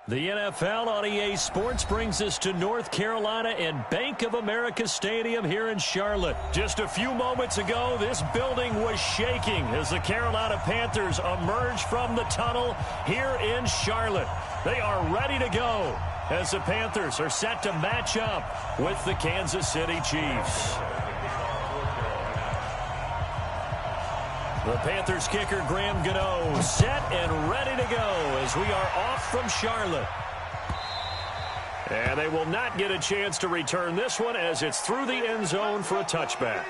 The NFL on EA Sports brings us to North Carolina and Bank of America Stadium here in Charlotte. Just a few moments ago, this building was shaking as the Carolina Panthers emerged from the tunnel here in Charlotte. They are ready to go as the Panthers are set to match up with the Kansas City Chiefs. The Panthers kicker, Graham Gano, set and ready to go as we are off from Charlotte. And they will not get a chance to return this one as it's through the end zone for a touchback.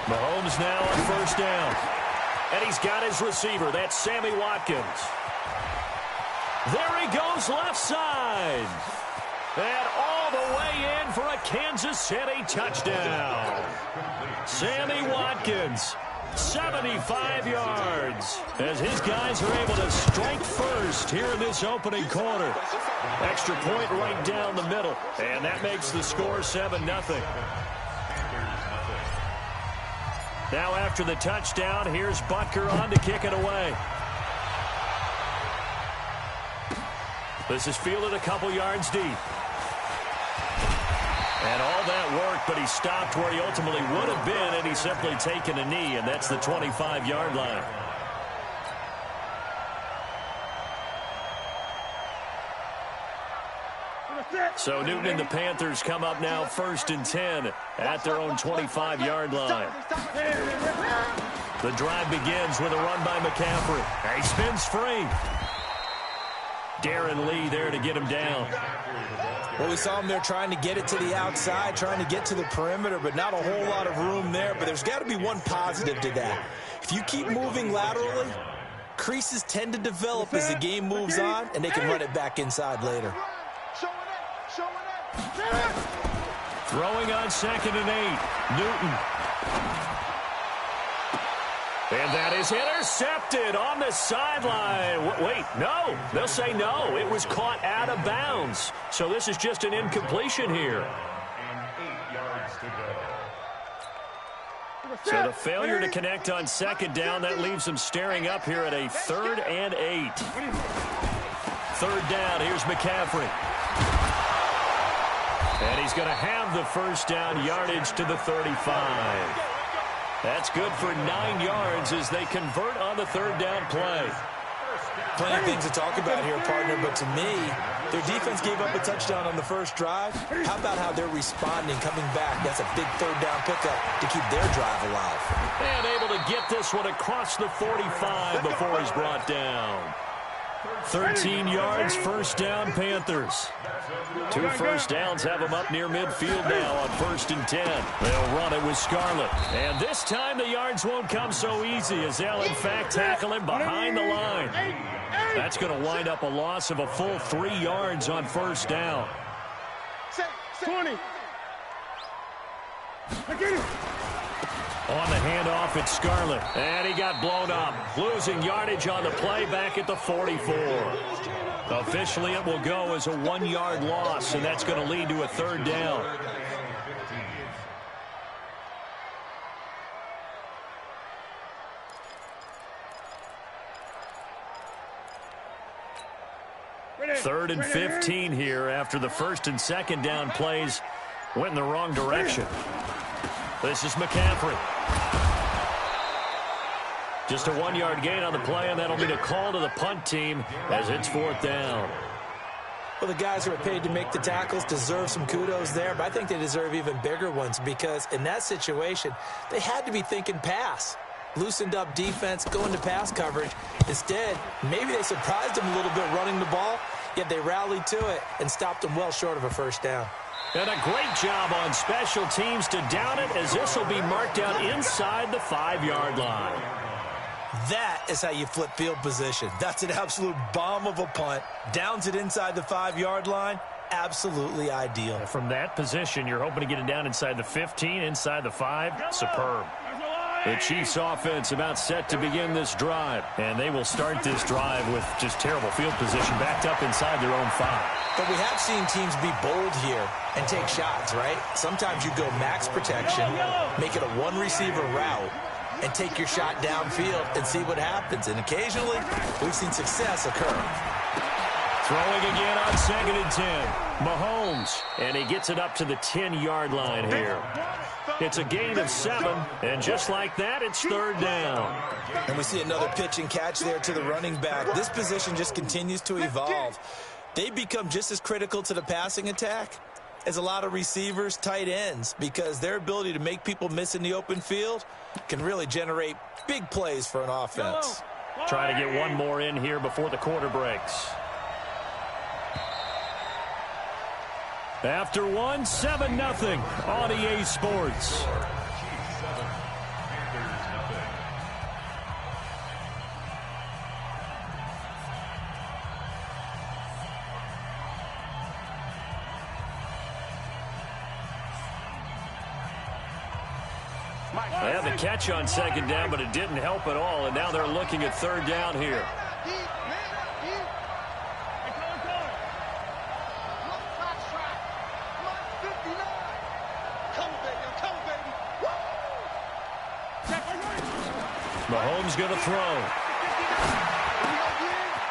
Mahomes now on first down. And he's got his receiver. That's Sammy Watkins. There he goes left side. And all the way in for a Kansas City touchdown. Sammy Watkins, 75 yards, as his guys are able to strike first here in this opening quarter. Extra point right down the middle. And that makes the score 7-0. Now after the touchdown, here's Butker on to kick it away. This is fielded a couple yards deep. And all that work, but he stopped where he ultimately would have been, and he's simply taken a knee, and that's the 25-yard line. So Newton and the Panthers come up now 1st and 10 at their own 25-yard line. The drive begins with a run by McCaffrey. He spins free. Darren Lee there to get him down. Well, we saw him there trying to get it to the outside, trying to get to the perimeter, but not a whole lot of room there. But there's got to be one positive to that. If you keep moving laterally, creases tend to develop as the game moves on, and they can run it back inside later. Throwing on 2nd and 8. Newton. And that is intercepted on the sideline. Wait, no. They'll say no. It was caught out of bounds. So this is just an incompletion here. So the failure to connect on 2nd down, that leaves them staring up here at a 3rd and 8. 3rd down, here's McCaffrey. And he's going to have the first down, yardage to the 35. That's good for 9 yards as they convert on the 3rd down play. Plenty of things to talk about here, partner, but to me, their defense gave up a touchdown on the first drive. How about how they're responding, coming back? That's a big 3rd down pickup to keep their drive alive. And able to get this one across the 45 before he's brought down. 13 yards, 1st down, Panthers. 2 first downs have them up near midfield now on 1st and 10. They'll run it with Scarlett. And this time the yards won't come so easy as they'll, in fact, tackle him behind the line. That's going to wind up a loss of a full 3 yards on 1st down. 20. On the handoff, it's Scarlett. And he got blown up. Losing yardage on the play back at the 44. Officially, it will go as a 1-yard loss, and that's going to lead to a 3rd down. Third and 15 here after the 1st and 2nd down plays went in the wrong direction. This is McCaffrey. Just a 1-yard gain on the play, and that'll be a call to the punt team as it's 4th down. Well, the guys who are paid to make the tackles deserve some kudos there, but I think they deserve even bigger ones because in that situation, they had to be thinking pass. Loosened up defense, going to pass coverage. Instead, maybe they surprised them a little bit running the ball, yet they rallied to it and stopped them well short of a first down. And a great job on special teams to down it, as this will be marked out inside the 5-yard line. That is how you flip field position. That's an absolute bomb of a punt. Downs it inside the 5-yard line. Absolutely ideal. From that position, you're hoping to get it down inside the 15, inside the 5. Superb. The Chiefs offense about set to begin this drive. And they will start this drive with just terrible field position backed up inside their own 5. But we have seen teams be bold here and take shots, right? Sometimes you go max protection, make it a one-receiver route, and take your shot downfield and see what happens. And occasionally, we've seen success occur. Throwing again on 2nd and 10. Mahomes, and he gets it up to the 10-yard line here. It's a gain of 7, and just like that, it's 3rd down. And we see another pitch and catch there to the running back. This position just continues to evolve. They become just as critical to the passing attack as a lot of receivers, tight ends, because their ability to make people miss in the open field can really generate big plays for an offense. Trying to get one more in here before the quarter breaks. After one, 7-0 on EA Sports. They had the catch on 2nd down, but it didn't help at all, and now they're looking at 3rd down here. Mahomes going to throw.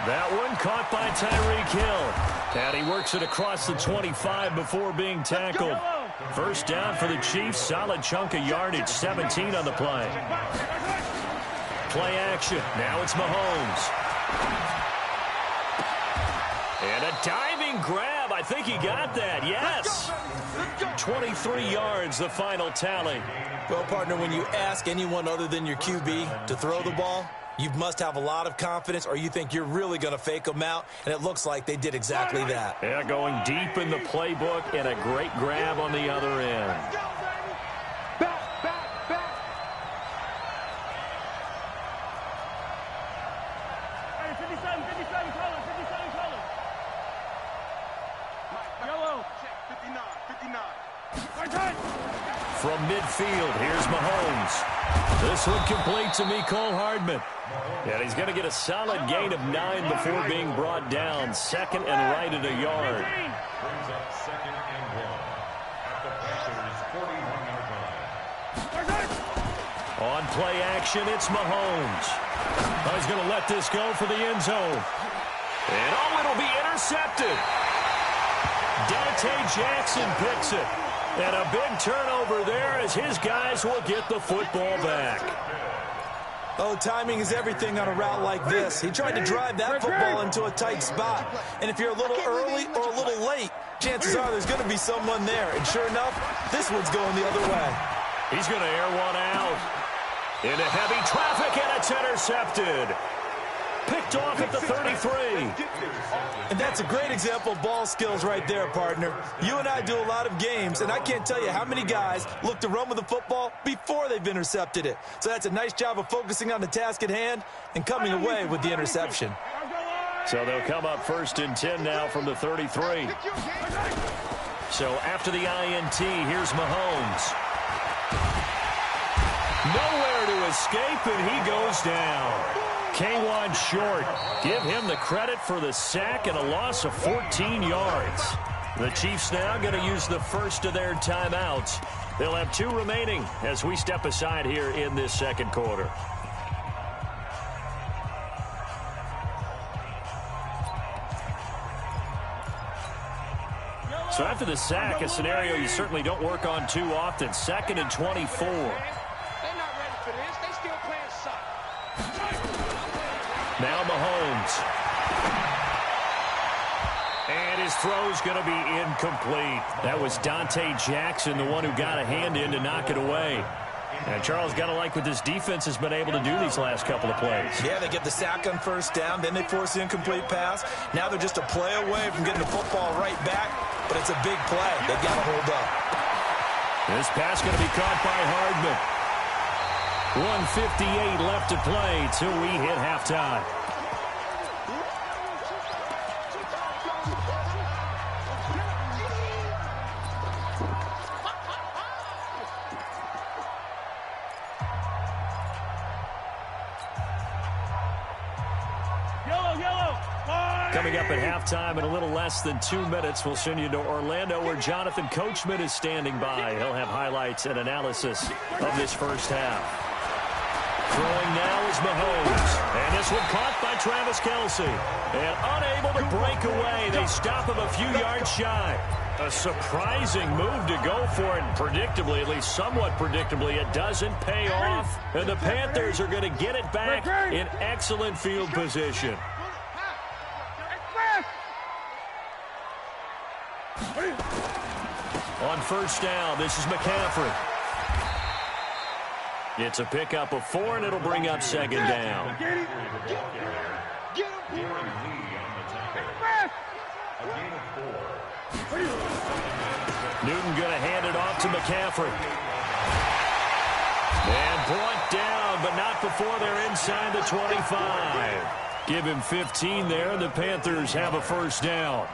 That one caught by Tyreek Hill. And he works it across the 25 before being tackled. First down for the Chiefs. Solid chunk of yardage. 17 on the play. Play action. Now it's Mahomes. And a diving grab. I think he got that. Yes. 23 yards, the final tally. Well, partner, when you ask anyone other than your QB to throw the ball, you must have a lot of confidence, or you think you're really going to fake them out, and it looks like they did exactly that. Yeah, going deep in the playbook, and a great grab on the other end. From midfield, here's Mahomes. This one complete to Mecole Hardman. And he's going to get a solid gain of 9 before being brought down. 2nd and right at a yard. Brings up 2nd and 1 at the Panthers' 41-yard line. On play action, it's Mahomes. He's going to let this go for the end zone. And it'll be intercepted. Dante Jackson picks it. And a big turnover there as his guys will get the football back. Oh, timing is everything on a route like this. He tried to drive that football into a tight spot. And if you're a little early or a little late, chances are there's going to be someone there. And sure enough, this one's going the other way. He's going to air one out. Into heavy traffic, and it's intercepted. Picked off at the 33. And that's a great example of ball skills right there, partner. You and I do a lot of games, and I can't tell you how many guys look to run with the football before they've intercepted it. So that's a nice job of focusing on the task at hand and coming away with the interception. So they'll come up 1st and 10 now from the 33. So after the INT, here's Mahomes. Nowhere to escape, and he goes down. K1 short. Give him the credit for the sack and a loss of 14 yards. The Chiefs now going to use the first of their timeouts. They'll have 2 remaining as we step aside here in this 2nd quarter. So after the sack, a scenario you certainly don't work on too often. 2nd and 24. Now Mahomes. And his throw's going to be incomplete. That was Dante Jackson, the one who got a hand in to knock it away. And Charles, got to like what this defense has been able to do these last couple of plays. Yeah, they get the sack on first down, then they force the incomplete pass. Now they're just a play away from getting the football right back, but it's a big play. They've got to hold up. This pass going to be caught by Hardman. 1:58 left to play till we hit halftime. Coming up at halftime in a little less than 2 minutes, we'll send you to Orlando where Jonathan Coachman is standing by. He'll have highlights and analysis of this first half. Throwing now is Mahomes. And this one caught by Travis Kelce. And unable to break away. They stop him a few yards shy. A surprising move to go for it. Predictably, at least somewhat predictably, it doesn't pay off. And the Panthers are going to get it back in excellent field position. On first down, this is McCaffrey. It's a pickup of 4, and it'll bring up second down. Newton going to hand it off to McCaffrey. And brought down, but not before they're inside the 25. Give him 15 there, and the Panthers have a first down.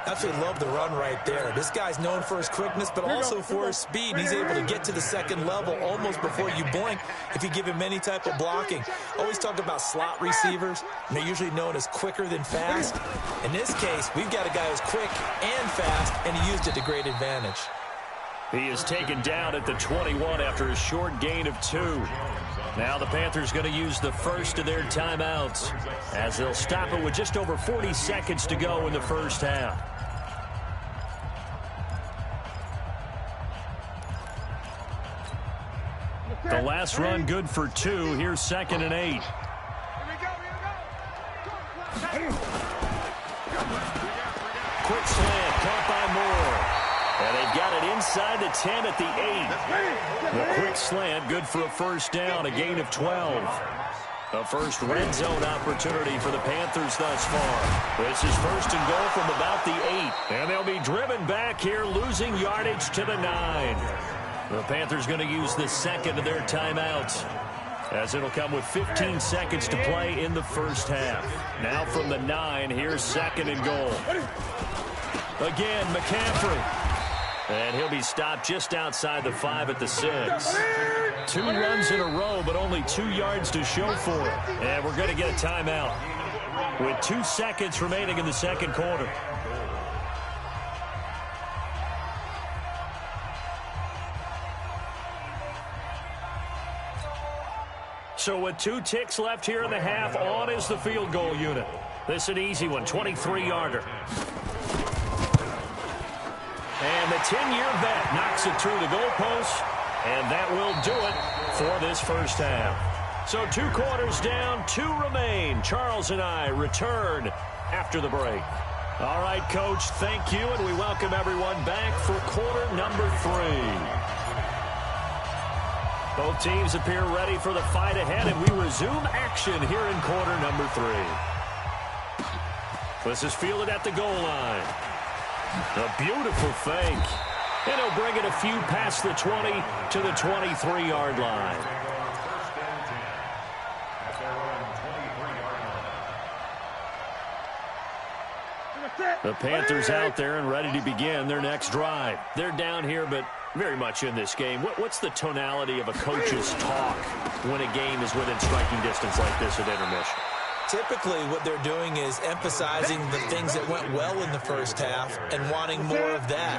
Absolutely love the run right there. This guy's known for his quickness, but also for his speed. He's able to get to the second level almost before you blink if you give him any type of blocking. Always talk about slot receivers, and they're usually known as quicker than fast. In this case, we've got a guy who's quick and fast, and he used it to great advantage. He is taken down at the 21 after a short gain of 2. Now the Panthers going to use the first of their timeouts as they'll stop it with just over 40 seconds to go in the first half. The last run good for 2. Here's 2nd and 8. Quick slant caught by Moore. And they've got it inside the 10 at the 8. The quick slant good for a first down, a gain of 12. The first red zone opportunity for the Panthers thus far. This is first and goal from about the 8. And they'll be driven back here, losing yardage to the 9. The Panthers going to use the second of their timeouts, as it'll come with 15 seconds to play in the first half. Now from the 9, here's 2nd and goal. Again, McCaffrey. And he'll be stopped just outside the 5 at the 6. 2 runs in a row, but only 2 yards to show for it. And we're going to get a timeout with 2 seconds remaining in the second quarter. So with 2 ticks left here in the half, on is the field goal unit. This is an easy one, 23-yarder. And the 10-year vet knocks it through the goalpost, and that will do it for this first half. So 2 quarters down, 2 remain. Charles and I return after the break. All right, Coach, thank you, and we welcome everyone back for quarter number 3. Both teams appear ready for the fight ahead, and we resume action here in quarter number 3. This is fielded at the goal line. A beautiful fake. And he'll bring it a few past the 20 to the 23-yard line. The Panthers out there and ready to begin their next drive. They're down here, but very much in this game. What's the tonality of a coach's talk when a game is within striking distance like this at intermission? Typically, what they're doing is emphasizing the things that went well in the first half and wanting more of that.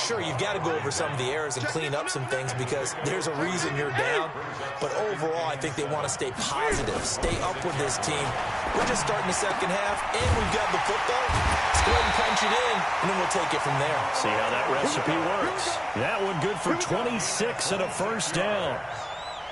Sure, you've got to go over some of the errors and clean up some things because there's a reason you're down. But overall, I think they want to stay positive, stay up with this team. We're just starting the second half, and we've got the football. Let's go ahead and punch it in, and then we'll take it from there. See how that recipe works. That one good for 26 and a first down.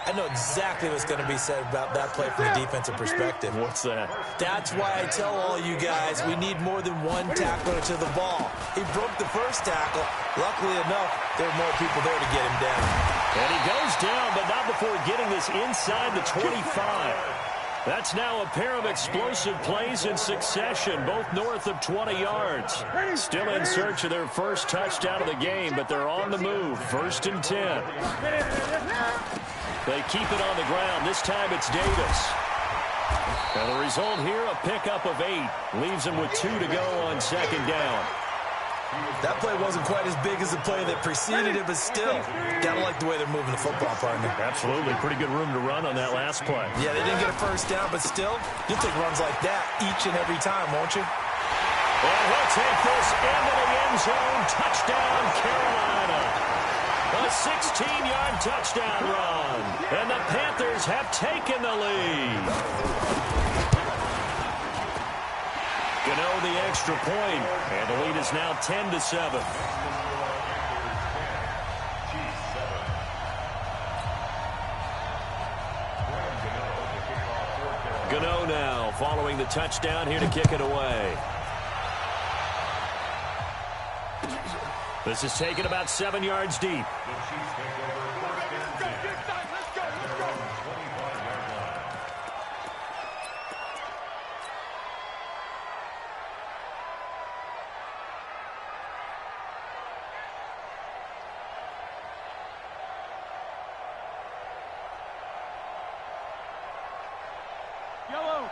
I know exactly what's going to be said about that play from a defensive perspective. What's that? That's why I tell all you guys we need more than one tackler to the ball. He broke the first tackle. Luckily enough, there were more people there to get him down. And he goes down, but not before getting this inside the 25. That's now a pair of explosive plays in succession, both north of 20 yards. Still in search of their first touchdown of the game, but they're on the move. 1st and 10. They keep it on the ground. This time it's Davis. And the result here, a pickup of 8. Leaves him with 2 to go on 2nd down. That play wasn't quite as big as the play that preceded it, but still, gotta like the way they're moving the football, partner. Absolutely. Pretty good room to run on that last play. Yeah, they didn't get a first down, but still, you'll take runs like that each and every time, won't you? And he'll take this into the end zone. Touchdown, Carolina. A 16-yard touchdown run. And the Panthers have taken the lead. Gano the extra point, and the lead is now 10-7. Gano now following the touchdown here to kick it away. This is taken about 7 yards deep.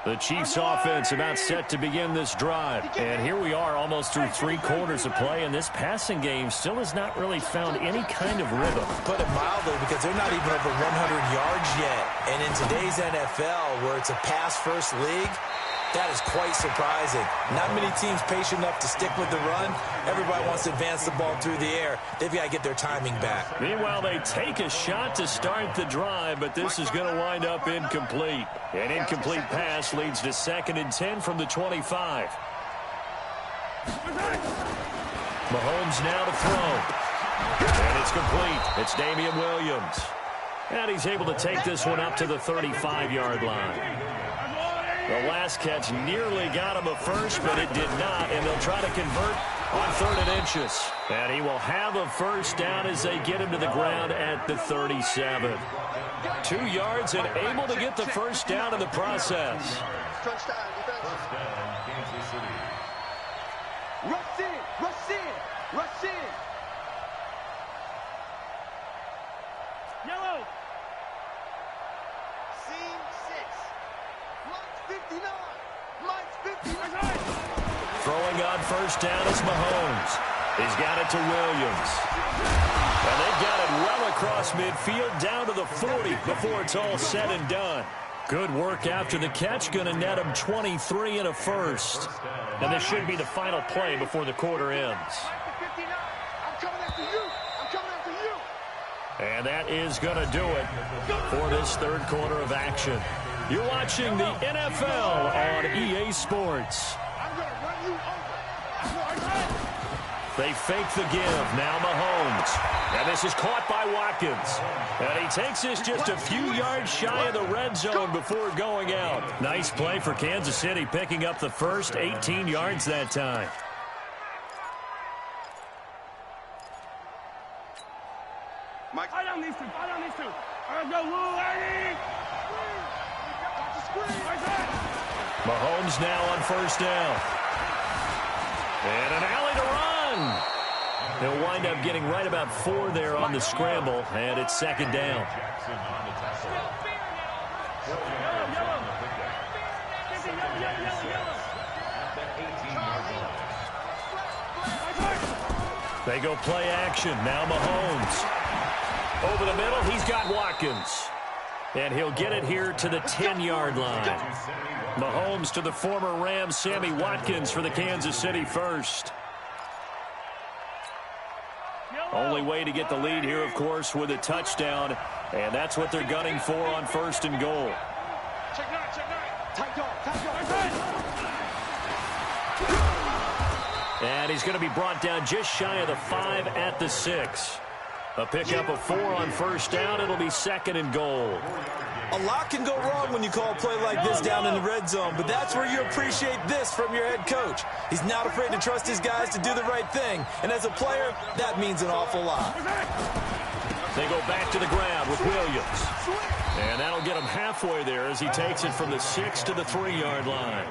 The Chiefs offense about set to begin this drive. And here we are almost through 3 quarters of play, and this passing game still has not really found any kind of rhythm. Put it mildly, because they're not even over 100 yards yet. And in today's NFL, where it's a pass-first league, that is quite surprising. Not many teams patient enough to stick with the run. Everybody wants to advance the ball through the air. They've got to get their timing back. Meanwhile, they take a shot to start the drive, but this is going to wind up incomplete. An incomplete pass leads to 2nd and 10 from the 25. Mahomes now to throw. And it's complete. It's Damian Williams. And he's able to take this one up to the 35-yard line. The last catch nearly got him a first, but it did not, and they'll try to convert on 3rd and inches. And he will have a first down as they get him to the ground at the 37. 2 yards and able to get the first down in the process. Rush in, rush in, rush in. Yellow. Seam 6. 59. Mike's 59. Throwing on first down is Mahomes. He's got it to Williams. And they've got it well across midfield down to the 40 before it's all said and done. Good work after the catch. Going to net him 23 and a first. And this should be the final play before the quarter ends. I'm coming after you. I'm coming after you. And that is going to do it for this 3rd quarter of action. You're watching the NFL on EA Sports. I'm going to run you over. They fake the give. Now Mahomes. And this is caught by Watkins. And he takes this just a few yards shy of the red zone before going out. Nice play for Kansas City, picking up the first 18 yards that time. Mike, fight on these two. Fight on these two. Let's go, Lou, Eddie. Mahomes now on first down. And an alley to run. They'll wind up getting right about 4 there on the scramble, and it's 2nd down. They go play action. Now Mahomes. Over the middle, he's got Watkins. And he'll get it here to the 10-yard line. Mahomes to the former Rams, Sammy Watkins, for the Kansas City first. Only way to get the lead here, of course, with a touchdown. And that's what they're gunning for on 1st and goal. Check nine, check nine. Tight dog, tight dog. And he's going to be brought down just shy of the 5 at the 6. A pickup of 4 on first down. It'll be 2nd and goal. A lot can go wrong when you call a play like this down in the red zone, but that's where you appreciate this from your head coach. He's not afraid to trust his guys to do the right thing, and as a player, that means an awful lot. They go back to the ground with Williams. And that'll get him halfway there as he takes it from the 6 to the 3-yard line.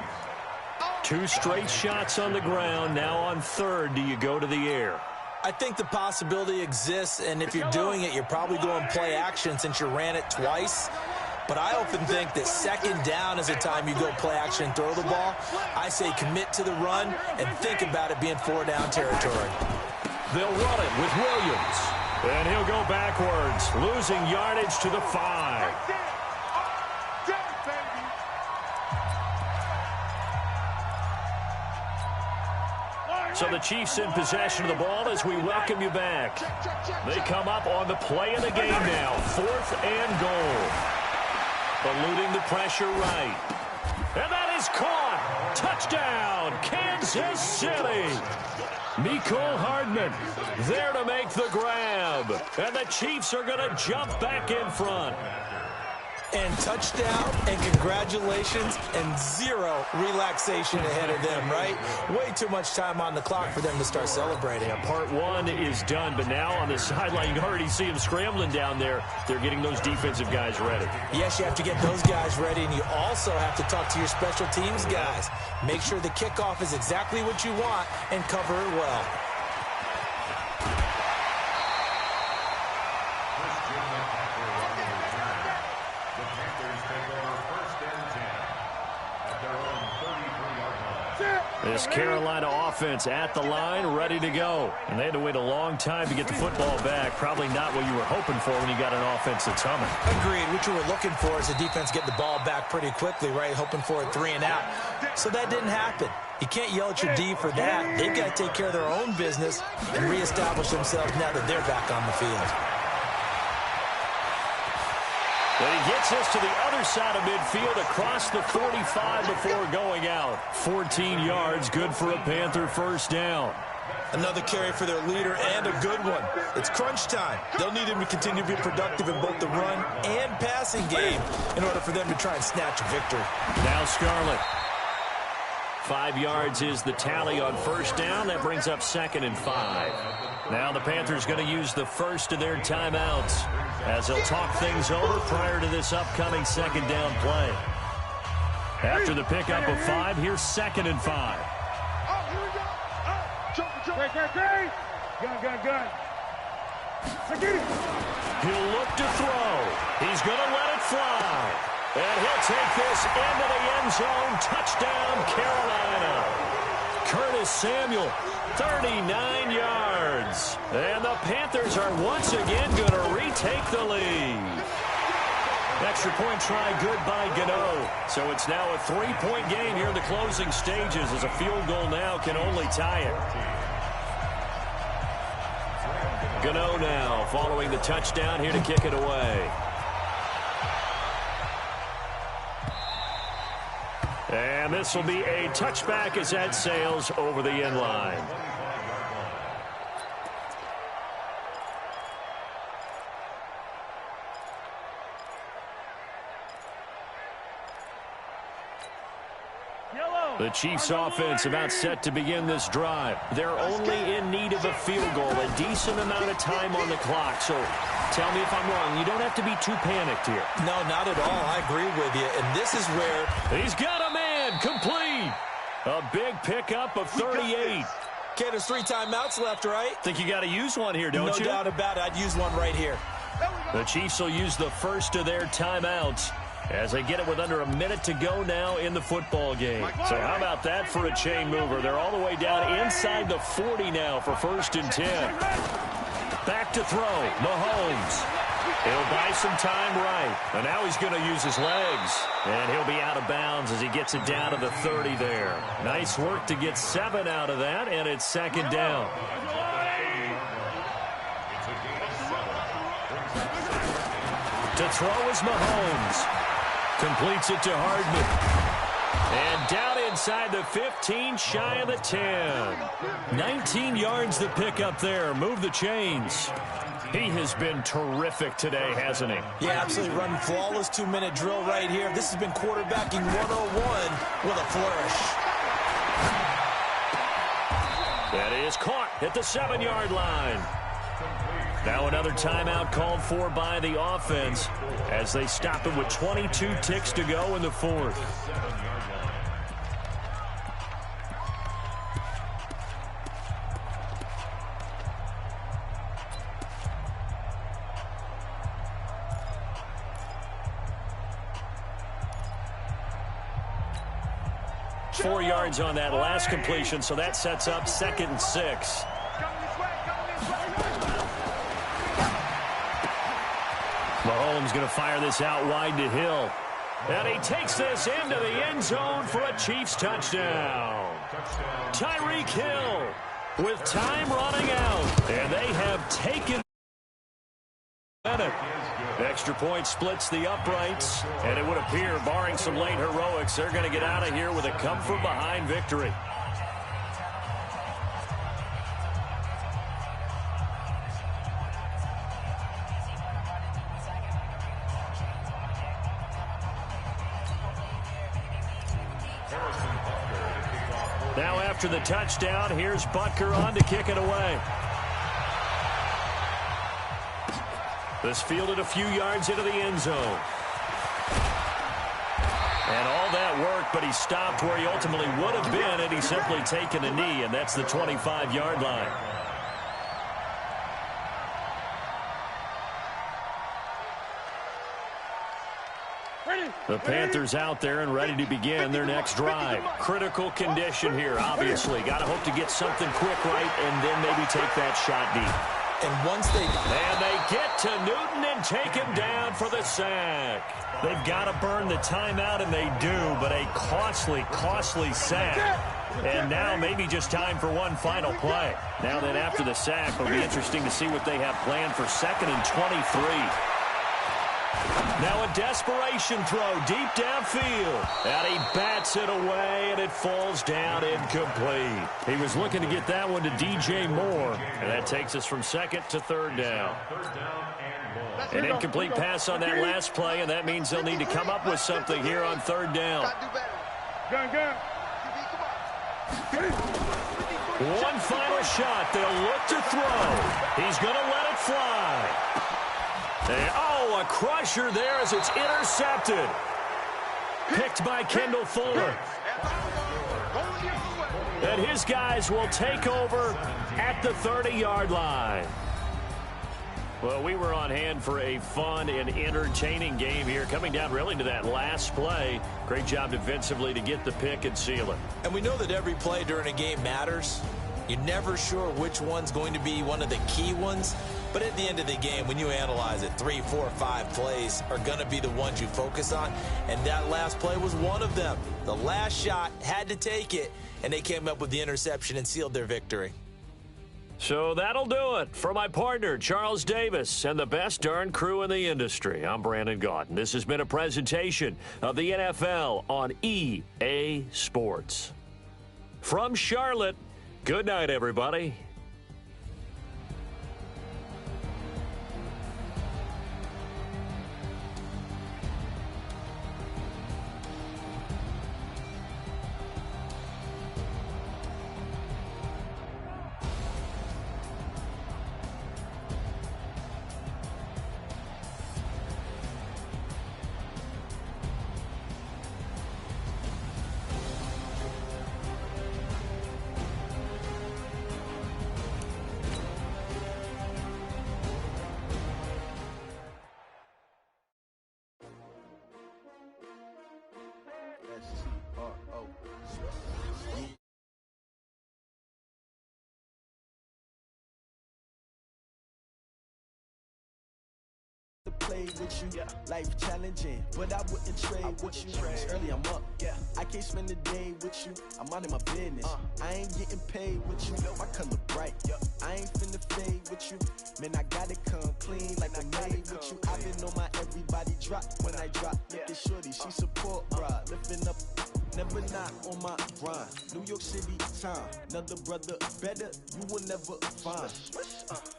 2 straight shots on the ground. Now on 3rd, do you go to the air? I think the possibility exists, and if you're doing it, you're probably going play action since you ran it twice. But I often think that 2nd down is a time you go play action and throw the ball. I say commit to the run and think about it being 4-down territory. They'll run it with Williams. And he'll go backwards, losing yardage to the 5. So the Chiefs in possession of the ball as we welcome you back. They come up on the play of the game now. 4th and goal. Eluding the pressure right. And that is caught. Touchdown, Kansas City. Mecole Hardman there to make the grab. And the Chiefs are going to jump back in front. And touchdown, and congratulations, and 0 relaxation ahead of them, right? Way too much time on the clock for them to start celebrating. Part 1 is done, but now on the sideline, you already see them scrambling down there. They're getting those defensive guys ready. Yes, you have to get those guys ready, and you also have to talk to your special teams guys. Make sure the kickoff is exactly what you want and cover it well. This Carolina offense at the line, ready to go. And they had to wait a long time to get the football back. Probably not what you were hoping for when you got an offense that's humming. Agreed. What you were looking for is the defense getting the ball back pretty quickly, right? Hoping for a 3 and out. So that didn't happen. You can't yell at your D for that. They've got to take care of their own business and reestablish themselves now that they're back on the field. But he gets us to the other side of midfield across the 45 before going out. 14 yards, good for a Panther first down. Another carry for their leader and a good one. It's crunch time. They'll need him to continue to be productive in both the run and passing game in order for them to try and snatch a victory. Now Scarlett. 5 yards is the tally on first down. That brings up 2nd and 5. Now the Panthers going to use the first of their timeouts as they'll talk things over prior to this upcoming 2nd down play. After the pickup of 5, here's 2nd and 5. Gun. He'll look to throw. He's going to let it fly. And he'll take this into the end zone. Touchdown, Carolina. Curtis Samuel, 39 yards. And the Panthers are once again going to retake the lead. Extra point try good by Gano. So it's now a 3-point game here in the closing stages as a field goal now can only tie it. Gano now following the touchdown here to kick it away. And this will be a touchback as that sails over the end line. The Chiefs offense about set to begin this drive. They're only in need of a field goal, a decent amount of time on the clock. So tell me if I'm wrong. You don't have to be too panicked here. No, not at all. I agree with you. And this is where... He's got a man complete. A big pickup of 38. Okay, there's 3 timeouts left, right? Think you got to use one here, don't you? No doubt about it. I'd use one right here. The Chiefs will use the first of their timeouts as they get it with under a minute to go now in the football game. So how about that for a chain mover? They're all the way down inside the 40 now for 1st and 10. Back to throw. Mahomes. He'll buy some time right. And now he's going to use his legs. And he'll be out of bounds as he gets it down to the 30 there. Nice work to get 7 out of that, and it's 2nd down. To throw is Mahomes. Completes it to Hardman. And down inside the 15, shy of the 10. 19 yards to pick up there. Move the chains. He has been terrific today, hasn't he? Yeah, absolutely running flawless 2-minute drill right here. This has been quarterbacking 101 with a flourish. That is caught at the 7-yard line. Now another timeout called for by the offense as they stop it with 22 ticks to go in the fourth. 4 yards on that last completion, so that sets up 2nd and 6. Mahomes going to fire this out wide to Hill. And he takes this into the end zone for a Chiefs touchdown. Tyreek Hill with time running out. And they have taken it. Extra point splits the uprights. And it would appear, barring some late heroics, they're going to get out of here with a come-from-behind victory. Now after the touchdown, here's Butker on to kick it away. This fielded a few yards into the end zone. And all that work, but he stopped where he ultimately would have been had he simply taken a knee, and that's the 25-yard line. The Panthers out there and ready to begin their next drive. Critical condition here, obviously. Got to hope to get something quick right and then maybe take that shot deep. And once they get to Newton and take him down for the sack. They've got to burn the timeout, and they do, but a costly, costly sack. And now maybe just time for one final play. Now then after the sack, it'll be interesting to see what they have planned for 2nd and 23. Now a desperation throw deep downfield. And he bats it away, and it falls down incomplete. He was looking to get that one to DJ Moore. And that takes us from 2nd to 3rd down. An incomplete pass on that last play, and that means they'll need to come up with something here on 3rd down. One final shot. They'll look to throw. He's going to let it fly. Oh, a crusher there as it's intercepted. Picked by Kendall Fuller. And his guys will take over at the 30-yard line. Well, we were on hand for a fun and entertaining game here, coming down really to that last play. Great job defensively to get the pick and seal it. And we know that every play during a game matters. You're never sure which one's going to be one of the key ones. But at the end of the game, when you analyze it, 3, 4, 5 plays are going to be the ones you focus on. And that last play was one of them. The last shot had to take it, and they came up with the interception and sealed their victory. So that'll do it for my partner, Charles Davis, and the best darn crew in the industry. I'm Brandon Gaudin. This has been a presentation of the NFL on EA Sports. From Charlotte, good night, everybody. Play with you, life challenging, but I wouldn't trade with you. It's early, I'm up. I can't spend the day with you. I'm out of my business. I ain't getting paid with you. My color bright. I ain't finna fade with you. Man, I gotta come clean like I made with you. I've been on my everybody drop when I drop. Look at shorty, she support, bruh. Lifting up. Never not on my grind. New York City time. Another brother better, you will never find.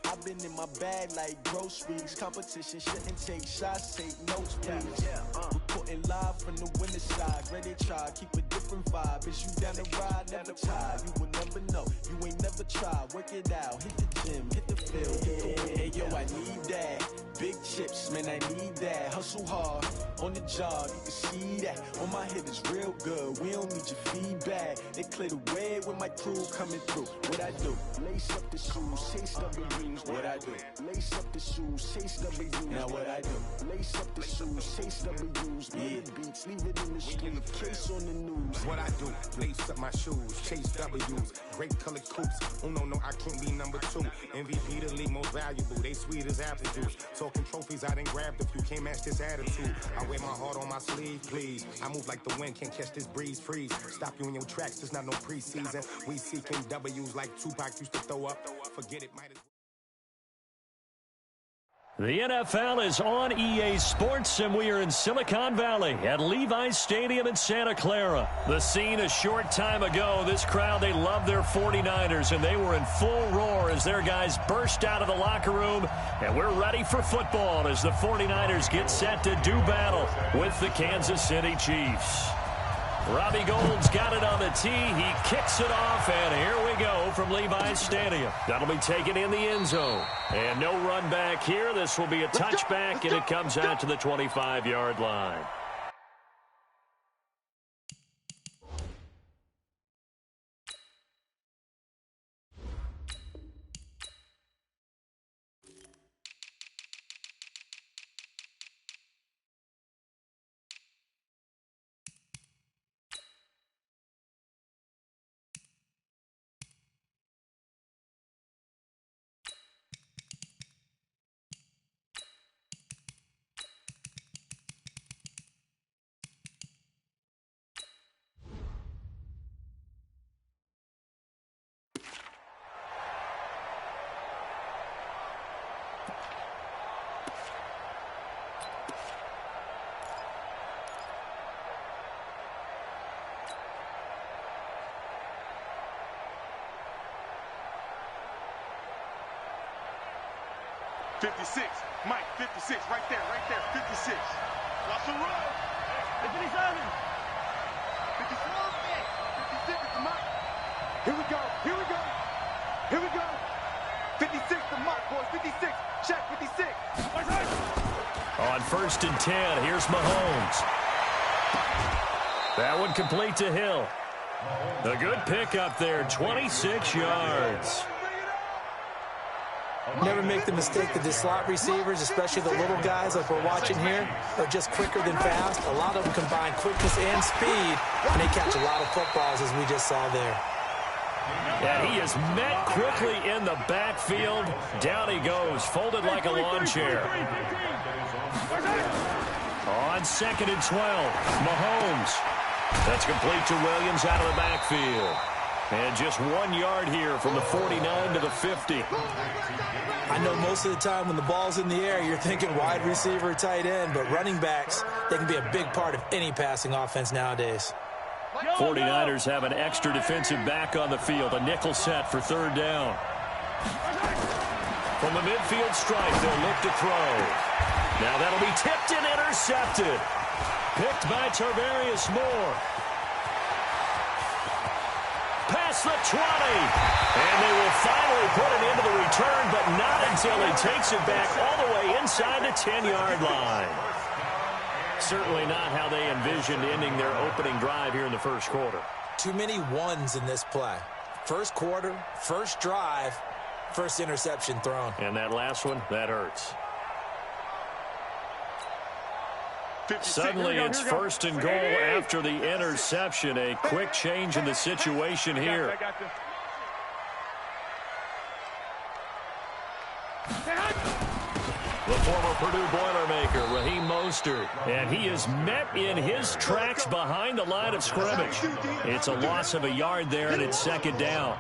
I've been been in my bag like groceries. Competition shouldn't take shots, take notes, please. Reporting live from the winter side. Ready to try, keep a different vibe. Is you down the ride, never tired. You will never know, you ain't never tried. Work it out, hit the gym, hit the field, hit the wind. Hey yo, I need that. Big chips, man, I need that. Hustle hard, on the job, you can see that. On my head is real good, we don't need your feedback. They clear the way with my crew coming through. What I do? Lace up the shoes, chase W's. What I do? Lace up the shoes, chase W's. Now what I do? Lace up the shoes, chase W's. Yeah. Beats, leave it in the street, case on the news. What I do? Lace up my shoes, chase W's. Great colored coops. Oh no, I can't be number 2. MVP the league most valuable. They sweet as apple juice. Talking trophies, I didn't grab the few. Can't match this attitude. I wear my heart on my sleeve, please. I move like the wind, can't catch this breeze, freeze. Stop you in your tracks, there's not no preseason. We seeking W's like Tupac used to throw up. Forget it, might as The NFL is on EA Sports, and we are in Silicon Valley at Levi's Stadium in Santa Clara. The scene a short time ago, this crowd, they love their 49ers, and they were in full roar as their guys burst out of the locker room, and we're ready for football as the 49ers get set to do battle with the Kansas City Chiefs. Robbie Gould's got it on the tee. He kicks it off, and here we go from Levi's Stadium. That'll be taken in the end zone. And no run back here. This will be a touchback, and it comes out to the 25-yard line. '56, Mike, 56, right there, 56. Watch the run. 57. 54, 56 is the Mike. Here we go. 56 the Mike, boys, 56. Check, 56. On 1st and 10, here's Mahomes. That one complete to Hill. A good pickup there, 26 yards. Never make the mistake that the slot receivers, especially the little guys like we're watching here, are just quicker than fast. A lot of them combine quickness and speed, and they catch a lot of footballs, as we just saw there. And he is met quickly in the backfield. Down he goes, folded like a lawn chair. On 2nd and 12, Mahomes. That's complete to Williams out of the backfield. And just 1 yard here from the 49 to the 50. I know most of the time when the ball's in the air, you're thinking wide receiver, tight end, but running backs, they can be a big part of any passing offense nowadays. 49ers have an extra defensive back on the field, a nickel set for 3rd down. From the midfield stripe, they'll look to throw. Now that'll be tipped and intercepted. Picked by Tarvarius Moore. Past the 20. And they will finally put it into the return, but not until he takes it back all the way inside the 10-yard line. Certainly not how they envisioned ending their opening drive here in the first quarter. Too many ones in this play. First quarter, first drive, first interception thrown. And that last one, that hurts. Suddenly it's 1st and goal after the interception. A quick change in the situation here. The former Purdue Boilermaker, Raheem Mostert. And he is met in his tracks behind the line of scrimmage. It's a loss of a yard there, and it's 2nd down.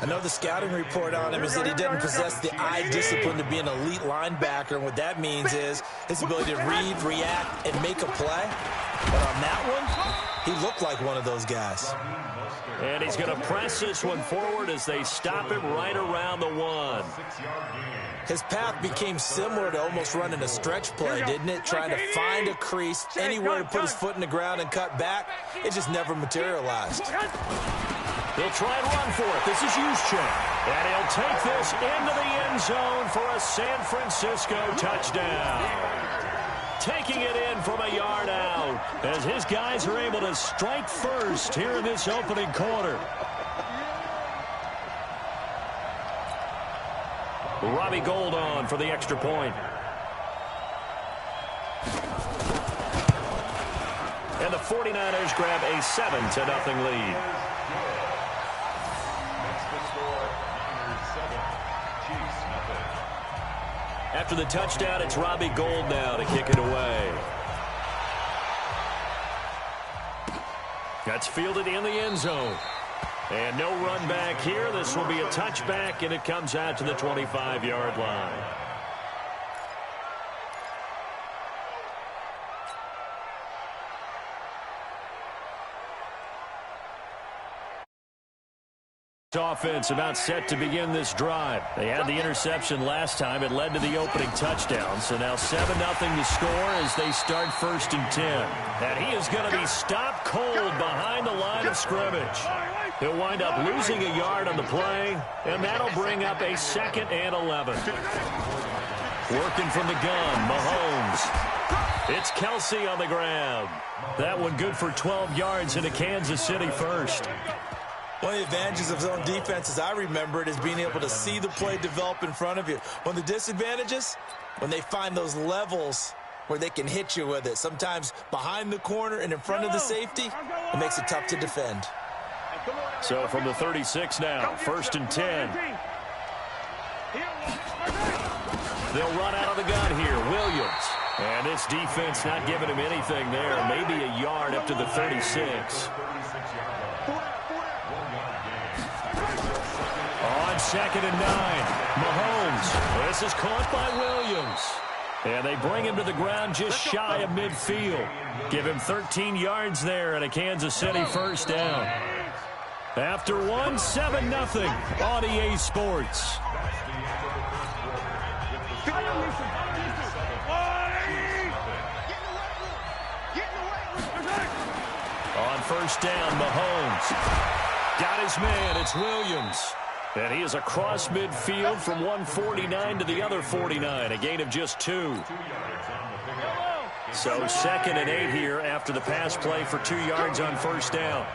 I know the scouting report on him is that he doesn't possess the eye discipline to be an elite linebacker, and what that means is his ability to read, react, and make a play. But on that one, he looked like one of those guys. And he's going to press this one forward as they stop him right around the 1. His path became similar to almost running a stretch play, didn't it? Trying to find a crease, anywhere to put his foot in the ground and cut back. It just never materialized. He'll try and run for it. This is Juszczyk. And he'll take this into the end zone for a San Francisco touchdown. Taking it in from a yard out as his guys are able to strike first here in this opening quarter. Robbie Gould on for the extra point. And the 49ers grab a 7-0 lead. After the touchdown, it's Robbie Gould now to kick it away. That's fielded in the end zone. And no run back here. This will be a touchback, and it comes out to the 25-yard line. Offense about set to begin this drive. They had the interception last time. It led to the opening touchdown. So now 7-0 to score as they start 1st and 10. And he is going to be stopped cold behind the line of scrimmage. He'll wind up losing a yard on the play, and that'll bring up a 2nd and 11. Working from the gun, Mahomes. It's Kelsey on the ground. That one good for 12 yards into Kansas City first. One of the advantages of zone defense, as I remember it, is being able to see the play develop in front of you. One of the disadvantages, when they find those levels where they can hit you with it. Sometimes behind the corner and in front of the safety, it makes it tough to defend. So from the 36 now, 1st and 10. They'll run out of the gun here. Williams. And this defense not giving him anything there. Maybe a yard up to the 36. On 2nd and 9, Mahomes. This is caught by Williams. And they bring him to the ground just shy of midfield. Give him 13 yards there and a Kansas City 1st down. After 7-0 on EA Sports. On 1st down, Mahomes. Got his man, it's Williams. And he is across midfield from 149 to the other 49, a gain of just 2. So 2nd and 8 here after the pass play for 2 yards on 1st down.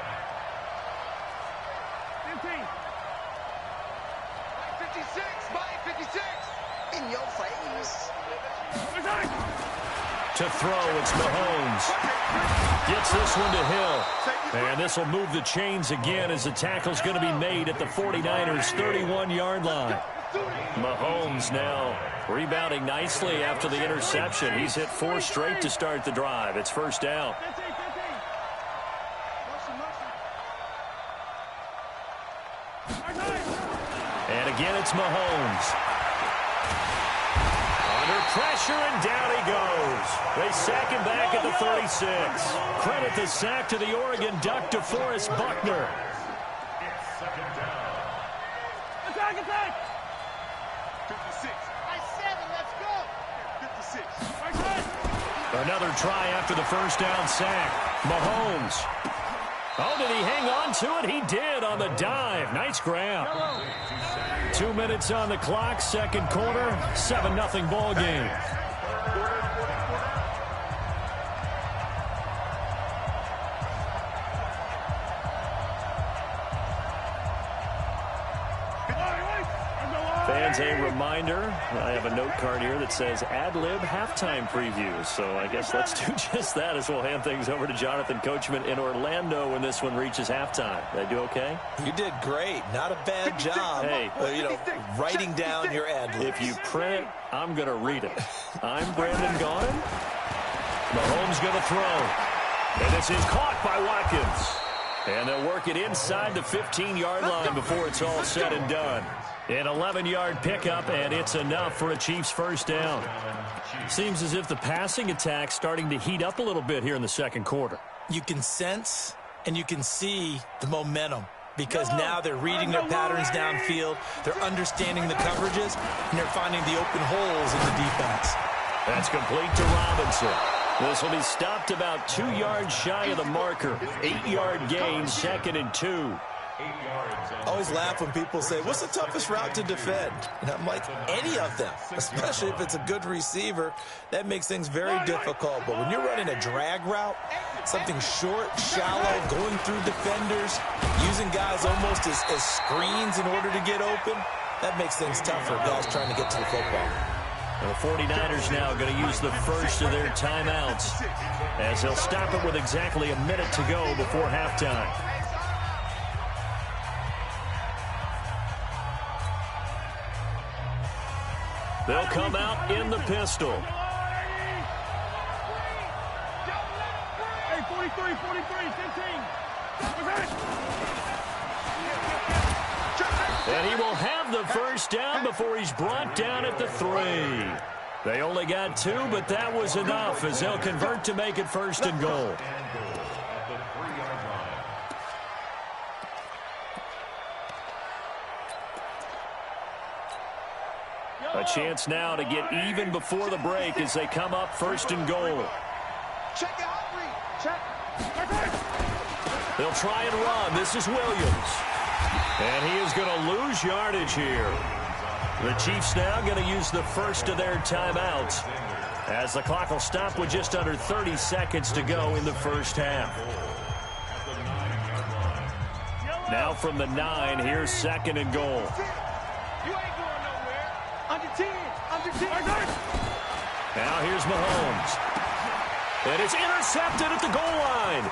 56, in your face. To throw, it's Mahomes. Gets this one to Hill. And this will move the chains again as the tackle's going to be made at the 49ers' 31-yard line. Mahomes now rebounding nicely after the interception. He's hit 4 straight to start the drive. It's 1st down. And again, it's Mahomes. Under pressure, and down he goes. They sack him back at the 36. Credit the sack to the Oregon Duck, DeForest Buckner. Attack! 56. By 7, let's go. 56. Another try after the 1st down sack. Mahomes. Oh, did he hang on to it? He did on the dive. Nice grab. 2 minutes on the clock, 2nd quarter, 7-0 ball game. Fans, a reminder, I have a note card here that says ad-lib halftime previews. So I guess let's do just that as we'll hand things over to Jonathan Coachman in Orlando when this one reaches halftime. Did I do okay? You did great. Not a bad job. Hey, writing down your ad-libs. If you print it, I'm going to read it. I'm Brandon Gaudin. Mahomes going to throw. And this is caught by Watkins. And they'll work it inside the 15-yard line before it's all said and done. An 11-yard pickup, and it's enough for a Chiefs 1st down. Seems as if the passing attack's starting to heat up a little bit here in the 2nd quarter. You can sense And you can see the momentum because now they're reading their patterns downfield, they're understanding the coverages, and they're finding the open holes in the defense. That's complete to Robinson. This will be stopped about 2 yards shy of the marker. 8-yard gain, 2nd and 2. I always laugh when people say, what's the toughest route to defend? And I'm like, any of them, especially if it's a good receiver. That makes things very difficult. But when you're running a drag route, something short, shallow, going through defenders, using guys almost as screens in order to get open, that makes things tough for guys trying to get to the football. The 49ers now going to use the first of their timeouts as they'll stop it with exactly a minute to go before halftime. They'll come out in the pistol. Hey, 43, 15. And he will have the first down before he's brought down at the 3. They only got 2, but that was enough as they'll convert to make it 1st and goal. A chance now to get even before the break as they come up 1st and goal. Check it out, check. They'll try and run. This is Williams. And he is going to lose yardage here. The Chiefs now going to use the first of their timeouts as the clock will stop with just under 30 seconds to go in the first half. Now from the 9, here's 2nd and goal. You ain't going nowhere. Under 10. Now here's Mahomes. And it's intercepted at the goal line.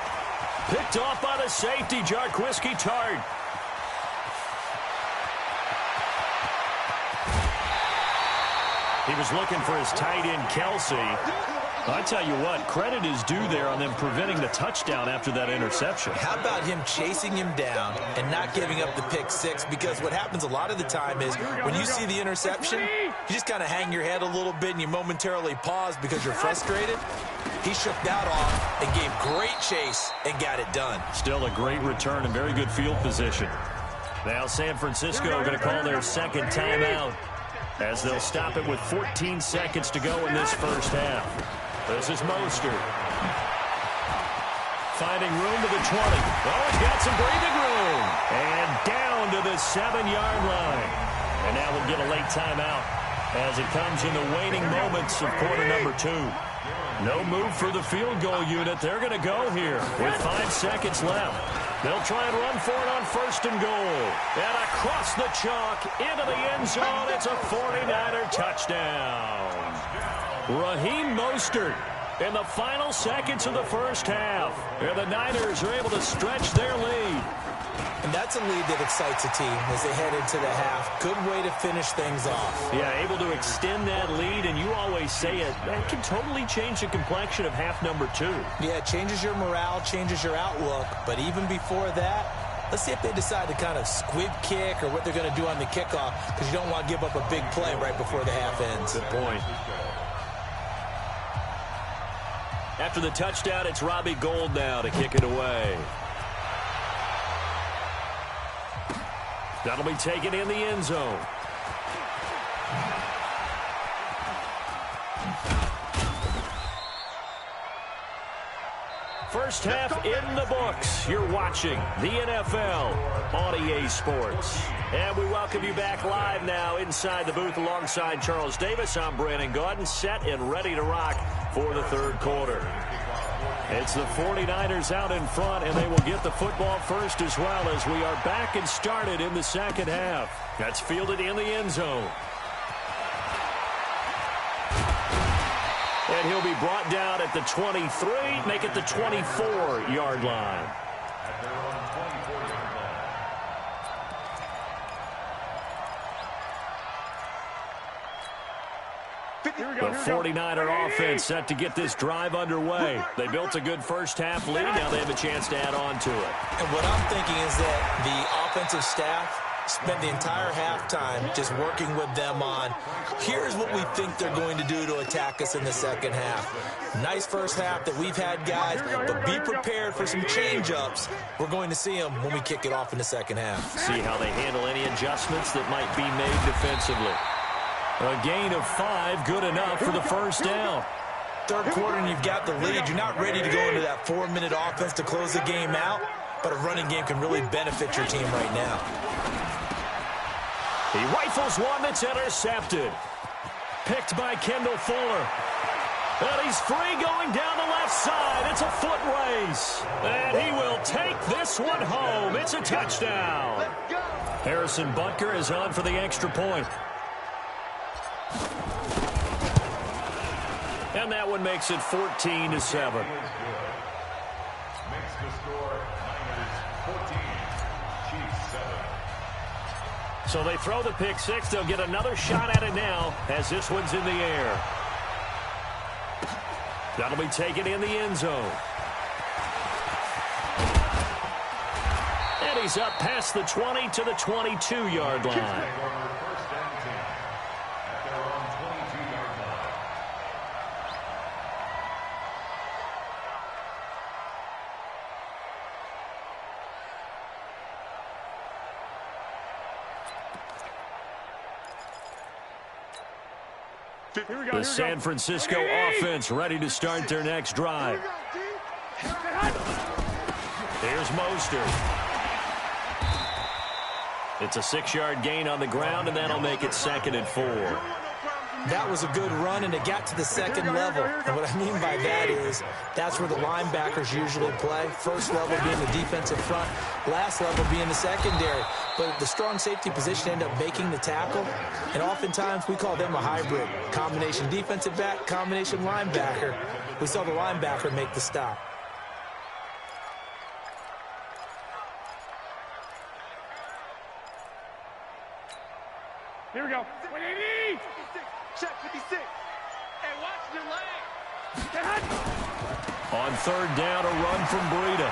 Picked off by the safety, Jarquiski Tart. He was looking for his tight end, Kelsey. I tell you what, credit is due there on them preventing the touchdown after that interception. How about him chasing him down and not giving up the pick 6? Because what happens a lot of the time is when you see the interception, you just kind of hang your head a little bit and you momentarily pause because you're frustrated. He shook that off and gave great chase and got it done. Still a great return and very good field position. Now San Francisco going to call their 2nd timeout as they'll stop it with 14 seconds to go in this first half. This is Mostert. Finding room to the 20. Oh, he's got some breathing room. And down to the 7-yard line. And now we'll get a late timeout as it comes in the waning moments of quarter number 2. No move for the field goal unit. They're going to go here with 5 seconds left. They'll try and run for it on 1st and goal. And across the chalk into the end zone. It's a 49er touchdown. Raheem Mostert in the final seconds of the first half. And the Niners are able to stretch their lead. And that's a lead that excites a team as they head into the half. Good way to finish things off. Yeah, able to extend that lead, and you always say it, that can totally change the complexion of half number 2. Yeah, it changes your morale, changes your outlook. But even before that, let's see if they decide to kind of squib kick or what they're going to do on the kickoff, because you don't want to give up a big play right before the half ends. Good point. After the touchdown, it's Robbie Gould now to kick it away. That'll be taken in the end zone. First half in the books. You're watching the NFL on EA Sports. And we welcome you back live now inside the booth alongside Charles Davis. I'm Brandon Gaudin, set and ready to rock for the 3rd quarter. It's the 49ers out in front, and they will get the football first as well as we are back and started in the 2nd half. That's fielded in the end zone. And he'll be brought down at the 23, make it the 24-yard line. The 49er offense set to get this drive underway. They built a good first half lead. Now they have a chance to add on to it. And what I'm thinking is that the offensive staff spent the entire halftime just working with them on, here's what we think they're going to do to attack us in the second half. Nice first half that we've had, guys, but be prepared for some change-ups. We're going to see them when we kick it off in the second half. See how they handle any adjustments that might be made defensively. A gain of 5, good enough for the first down. Third quarter and you've got the lead. You're not ready to go into that 4-minute offense to close the game out, but a running game can really benefit your team right now. He rifles one that's intercepted. Picked by Kendall Fuller. And he's free going down the left side. It's a foot race. And he will take this one home. It's a touchdown. Harrison Butker is on for the extra point. And that one makes it 14-7. Makes the score Niners 14, Chiefs 7. So they throw the pick six. They'll get another shot at it now as this one's in the air. That'll be taken in the end zone. And he's up past the 20 to the 22-yard line. The San Francisco offense ready to start their next drive. Here's Mostert. It's a 6-yard gain on the ground, and that'll make it 2nd and 4. That was a good run, and it got to the second level. And what I mean by that is that's where the linebackers usually play. First level being the defensive front, last level being the secondary. But the strong safety position ended up making the tackle, and oftentimes we call them a hybrid. Combination defensive back, combination linebacker. We saw the linebacker make the stop. Here we go. 180. Check 56. Hey, watch your leg. On third down, a run from Breida.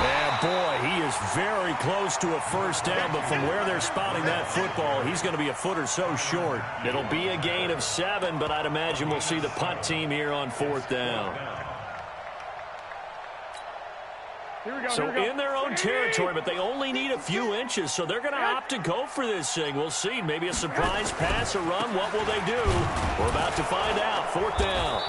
And boy, he is very close to a first down, but from where they're spotting that football, he's going to be a foot or so short. It'll be a gain of 7, but I'd imagine we'll see the punt team here on 4th down. So in their own territory, but they only need a few inches, so they're going to opt to go for this thing. We'll see. Maybe a surprise pass or run. What will they do? We're about to find out. 4th down.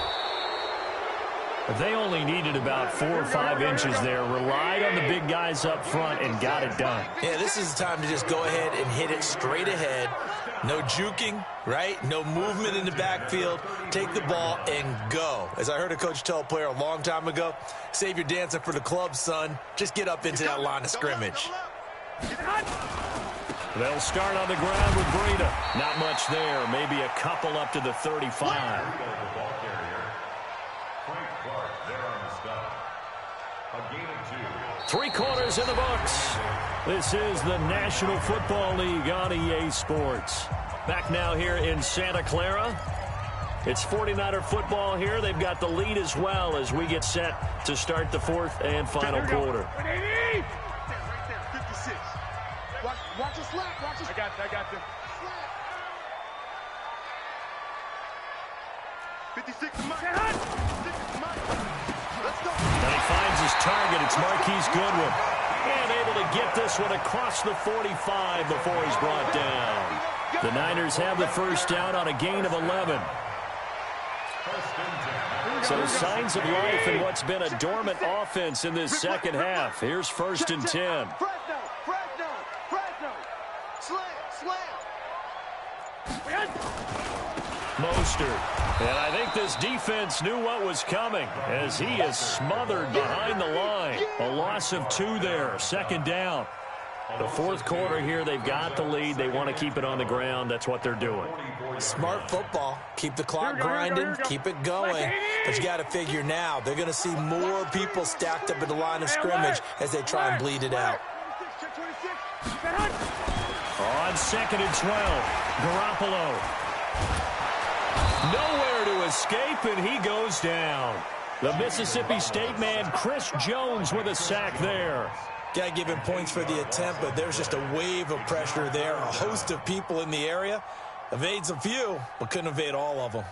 They only needed about 4 or 5 inches there. Relied on the big guys up front and got it done. Yeah, this is the time to just go ahead and hit it straight ahead. No juking, right? No movement in the backfield. Take the ball and go. As I heard a coach tell a player a long time ago, save your dancing for the club, son. Just get up into that line of scrimmage. They'll start on the ground with Breida. Not much there. Maybe a couple up to the 35. Three quarters in the books. This is the National Football League on EA Sports. Back now here in Santa Clara. It's 49er football here. They've got the lead as well as we get set to start the 4th and final quarter. Right there, 56. Watch your slap. I got you. 56 is mine. 56 is mine. Let's go. And he finds his target. It's Marquise Goodwin. And able to get this one across the 45 before he's brought down. The Niners have the first down on a gain of 11. So signs of life in what's been a dormant offense in this second half. Here's 1st and 10. Fresno. Slam. Mostert. And I think this defense knew what was coming as he is smothered behind the line. A loss of 2 there. 2nd down. The 4th quarter here, they've got the lead. They want to keep it on the ground. That's what they're doing. Smart football. Keep the clock grinding. Keep it going. But you got to figure now, they're going to see more people stacked up at the line of scrimmage as they try and bleed it out. On 2nd and 12, Garoppolo. Nowhere to escape, and he goes down. The Mississippi State man, Chris Jones, with a sack there. Got to give him points for the attempt, but there's just a wave of pressure there. A host of people in the area. Evades a few, but couldn't evade all of them.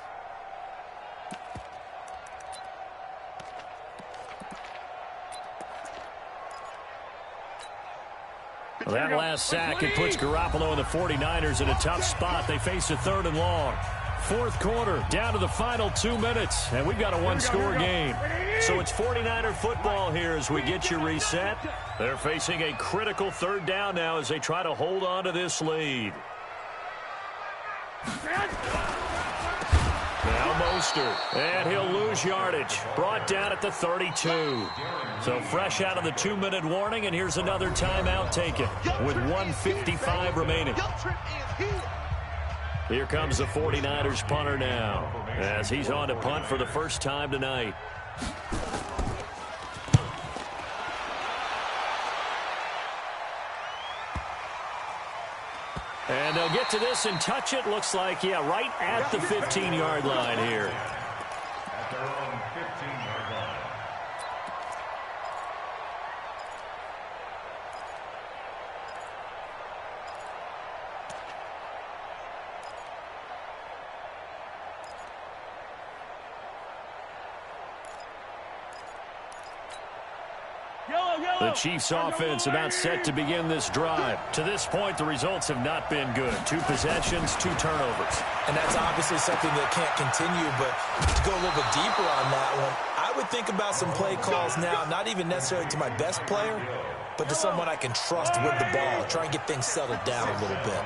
Well, that last sack, it puts Garoppolo and the 49ers in a tough spot. They face a 3rd and long. Fourth quarter, down to the final 2 minutes, and we've got a one-score game. So it's 49er football here as we get you reset. They're facing a critical 3rd down now as they try to hold on to this lead. Now Mostert, and he'll lose yardage. Brought down at the 32. So fresh out of the 2-minute warning, and here's another timeout taken with 1:55 remaining. Here comes the 49ers punter now as he's on to punt for the first time tonight. And they'll get to this and touch it. Looks like, yeah, right at the 15-yard line here. At their own 15-yard line. The Chiefs offense about set to begin this drive. To this point, the results have not been good. 2 possessions, 2 turnovers. And that's obviously something that can't continue, but to go a little bit deeper on that one, I would think about some play calls now, not even necessarily to my best player, but to someone I can trust with the ball. Try and get things settled down a little bit.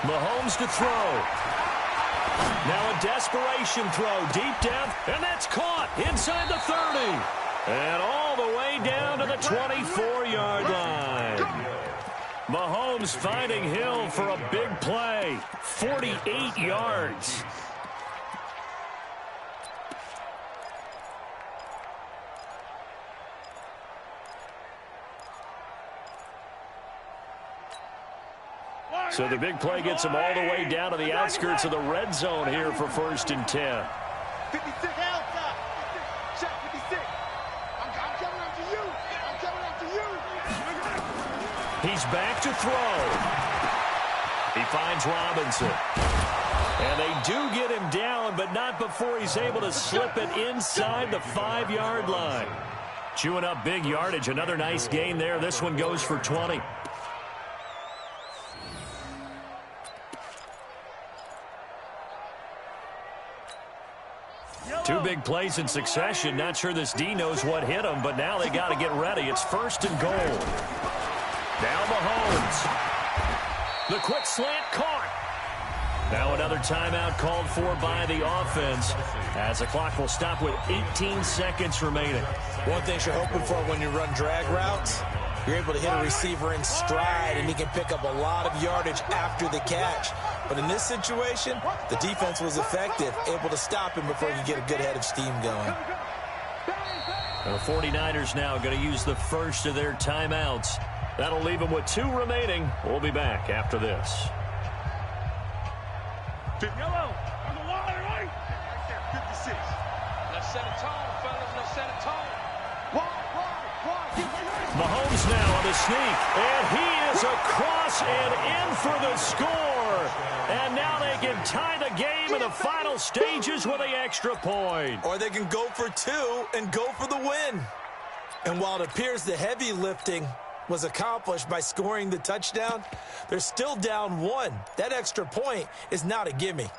Mahomes to throw. Now a desperation throw deep down, and that's caught inside the 30. And all the way down to the 24-yard line. Mahomes finding Hill for a big play. 48 yards. So the big play gets him all the way down to the outskirts of the red zone here for 1st and 10. 56 outside. Check 56. I'm coming after you. I'm coming after you. He's back to throw. He finds Robinson. And they do get him down, but not before he's able to slip it inside the 5-yard line. Chewing up big yardage. Another nice gain there. This one goes for 20. Two big plays in succession. Not sure this D knows what hit him, but now they got to get ready. It's 1st and goal. Now Mahomes. The quick slant caught. Now another timeout called for by the offense as the clock will stop with 18 seconds remaining. One thing you're hoping for when you run drag routes, you're able to hit a receiver in stride, and he can pick up a lot of yardage after the catch. But in this situation, the defense was effective, able to stop him before he could get a good head of steam going. The 49ers now going to use the first of their timeouts. That'll leave them with 2 remaining. We'll be back after this. Yellow. On the line, right? Right there, 56. Let's set a tone, fellas. Let's set a tone. Mahomes now on the sneak, and he is across and in for the score. And now they can tie the game in the final stages with the extra point. Or they can go for 2 and go for the win. And while it appears the heavy lifting was accomplished by scoring the touchdown, they're still down 1. That extra point is not a gimme.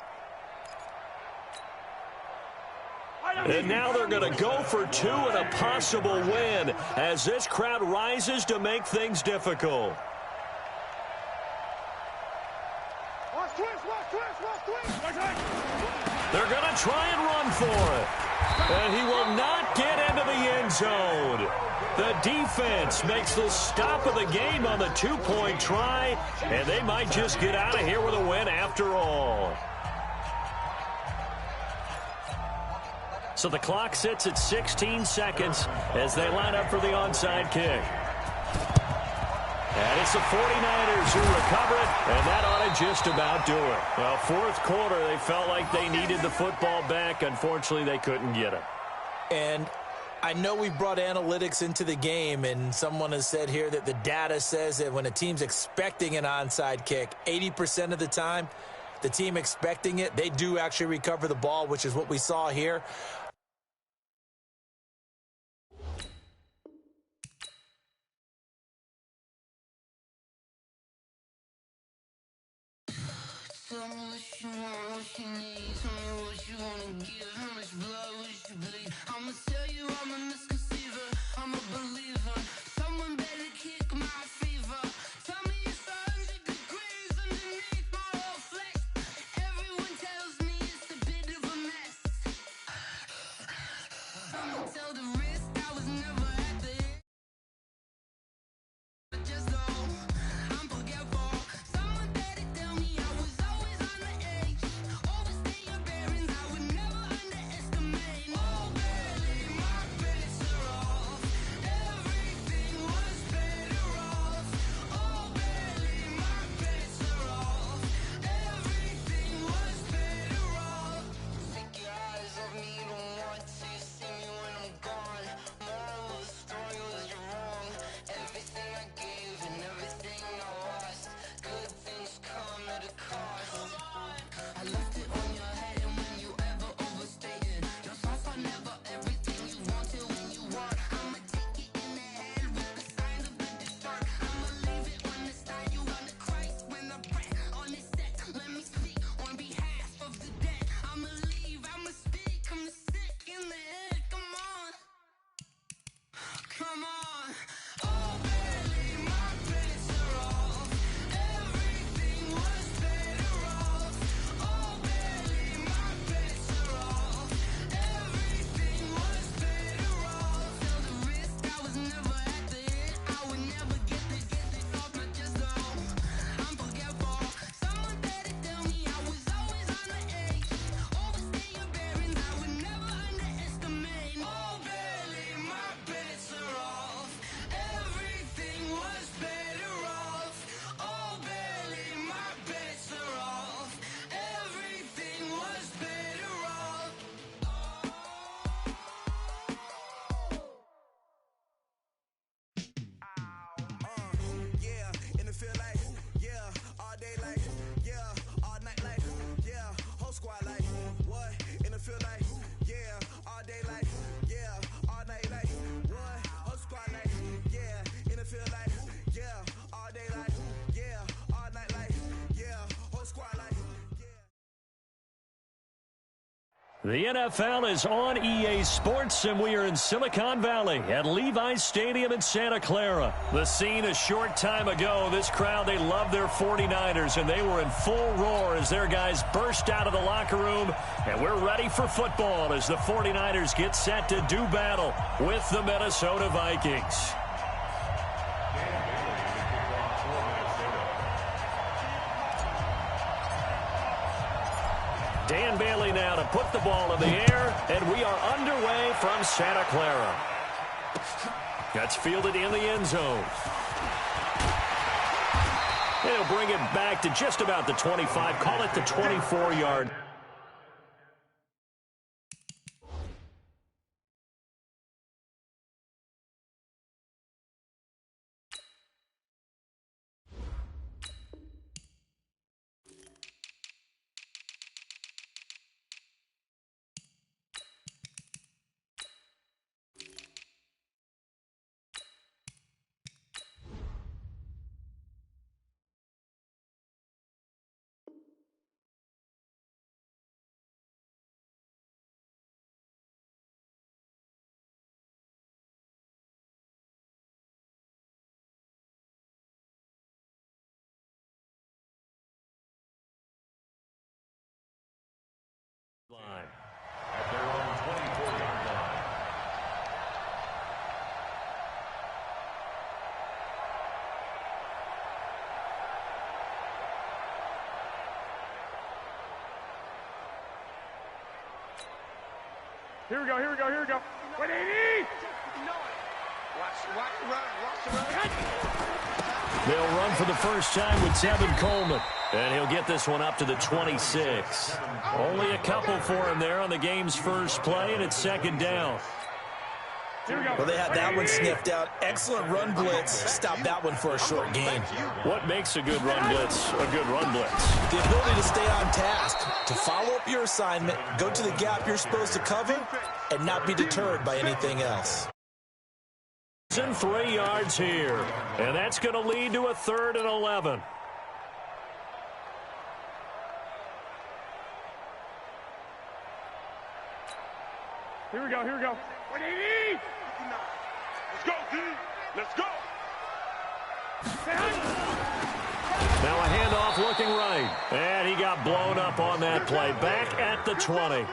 And now they're going to go for 2 and a possible win as this crowd rises to make things difficult. They're going to try and run for it. And he will not get into the end zone. The defense makes the stop of the game on the 2-point try, and they might just get out of here with a win after all. So the clock sits at 16 seconds as they line up for the onside kick. And it's the 49ers who recover it, and that ought to just about do it. Well, fourth quarter, they felt like they needed the football back. Unfortunately, they couldn't get it. And I know we brought analytics into the game, and someone has said here that the data says that when a team's expecting an onside kick, 80% of the time, the team expecting it, they do actually recover the ball, which is what we saw here. Tell me what you want, what you need. Tell me what you wanna give. How much blood would you bleed? I'ma tell you I'm a misconceiver. I'm a believer. Someone better kick my fever. Tell me it's 100 degrees underneath my whole flesh. Everyone tells me it's a bit of a mess. I'ma tell the risk I was never at the end. But just know I'm forgetful. Someone better tell me I was always on the edge. Overstay your bearings, I would never underestimate. Oh, barely, my bets are off. Everything was better off. Oh, barely, my bets are off. Everything was better off. Take your eyes off me, don't want to see me when I'm gone. Moral of the story was you're wrong. Everything I gave and everything I lost. Good things come at a cost. I left it on your head, and when you ever overstay it, your thoughts are never everything you wanted when you want. I'ma take it in the head with the signs of the dessert. I'ma leave it on the side. You on the Christ when the breath on this set. Let me speak on behalf of the dead. I'ma leave, I'ma speak. I'm sick in the head. Come on. Come on. Oh, barely, my bets are off. Everything was better off. Oh, barely, my bets are off. Everything was better off. Tell the risk I was never at the end. I would never get this off my chest, though. I'm forgetful. Someone better tell me I was always on the edge. Overstay your bearings, I would never underestimate. Oh, barely, my bets are off. Everything was better off. Oh, barely, my bets are off. Everything was better off. Yeah, in the field like, yeah, all day like, yeah, all night like, yeah, whole squad like, what? In the field like, yeah, all day like, yeah, all night like, what? Whole squad like, yeah, in the field like, yeah, all day like, yeah, all night like, yeah, whole squad like, yeah. The NFL is on EA Sports, and we are in Silicon Valley at Levi's Stadium in Santa Clara. The scene a short time ago, this crowd, they love their 49ers, and they were in full roar as their guys burst out of the locker room, and we're ready for football as the 49ers get set to do battle with the Minnesota Vikings. Dan Bailey now to put the ball in the air, and we are underway from Santa Clara. That's fielded in the end zone. And he'll bring it back to just about the 25, call it the 24-yard. Line. At their own 24-yard line. Here we go, here we go, here we go. 180! Watch the run, watch the run. They'll run for the first time with Tevin Coleman. And he'll get this one up to the 26. Only a couple for him there on the game's first play, and it's second down. Well, they had that one sniffed out. Excellent run blitz. Stop that one for a short gain. What makes a good run blitz a good run blitz? The ability to stay on task, to follow up your assignment, go to the gap you're supposed to cover, and not be deterred by anything else. 3 yards here, and that's going to lead to a 3rd and 11. Here we go, here we go. What do you need? Let's go, D. Let's go. Now a handoff looking right. And he got blown up on that play. Back at the 20.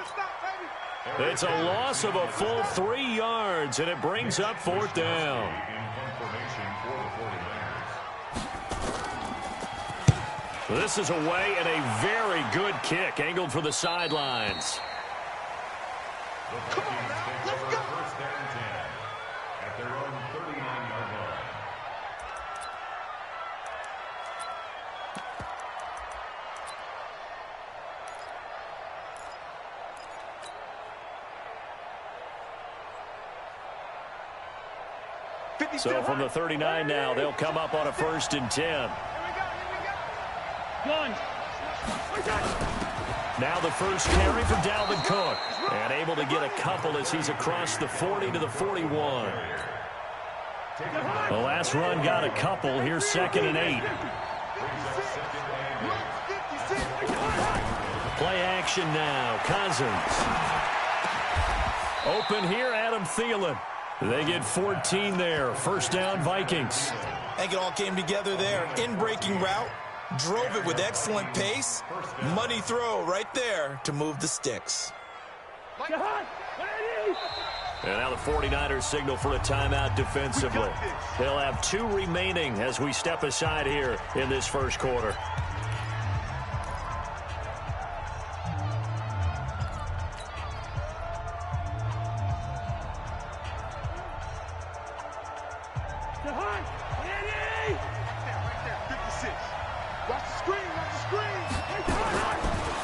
It's a loss of a full 3 yards, and it brings up 4th down. This is away and a very good kick angled for the sidelines. Come on, man. Let's go. First down 10 at their own 39-yard line. So from the 39 now, they'll come up on a 1st and 10. Now the first carry for Dalvin Cook. And able to get a couple as he's across the 40 to the 41. The last run got a couple. Here's 2nd and 8. Play action now. Cousins. Open here, Adam Thielen. They get 14 there. First down, Vikings. I think it all came together there. In-breaking route. Drove it with excellent pace. Money throw right there to move the sticks. And now the 49ers signal for a timeout defensively. They'll have 2 remaining as we step aside here in this first quarter.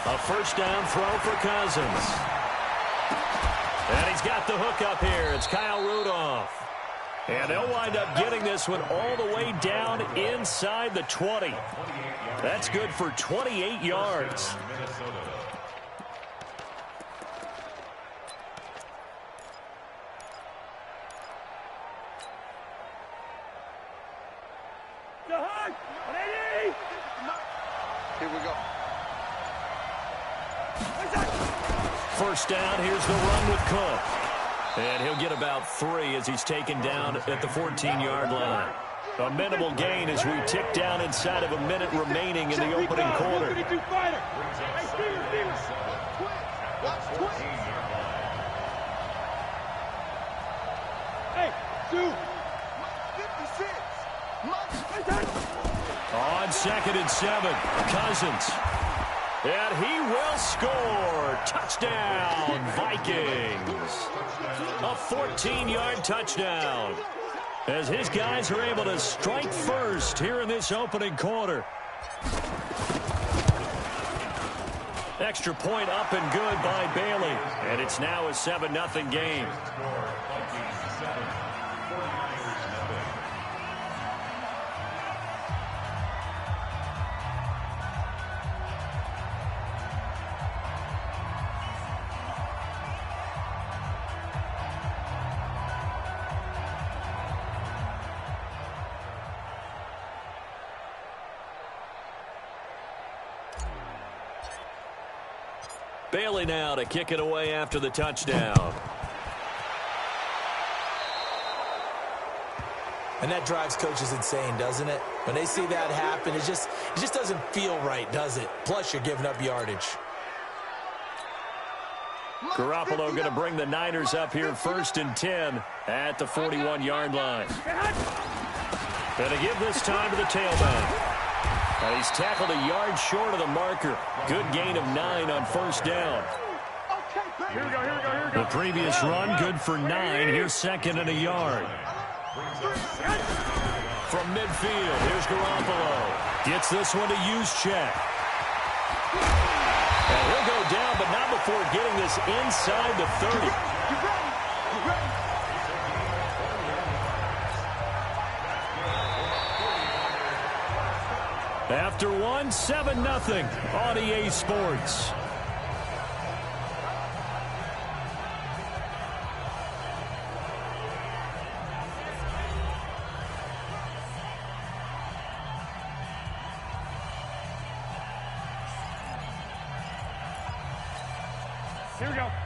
A first down throw for Cousins. And he's got the hook up here. It's Kyle Rudolph. And they'll wind up getting this one all the way down inside the 20. That's good for 28 yards. Here we go. First down, here's the run with Cook. And he'll get about 3 as he's taken down at the 14-yard line. A minimal gain as we tick down inside of a minute remaining in the opening quarter. On 2nd and 7, Cousins. And he will score. Touchdown, Vikings. A 14-yard touchdown. As his guys are able to strike first here in this opening quarter. Extra point up and good by Bailey. And it's now a 7-0 game. Bailey now to kick it away after the touchdown. And that drives coaches insane, doesn't it? When they see that happen, it just doesn't feel right, does it? Plus, you're giving up yardage. Garoppolo going to bring the Niners up here 1st and 10 at the 41-yard line. Going to give this time to the tailback. And he's tackled a yard short of the marker. Good gain of 9 on first down. Here we go, here we go, here we go. The previous run, good for 9. Here's 2nd and a yard. from midfield. Here's Garoppolo. Gets this one to Juszczyk. And he'll go down, but not before getting this inside the 30. After one, 7-0 on EA Sports.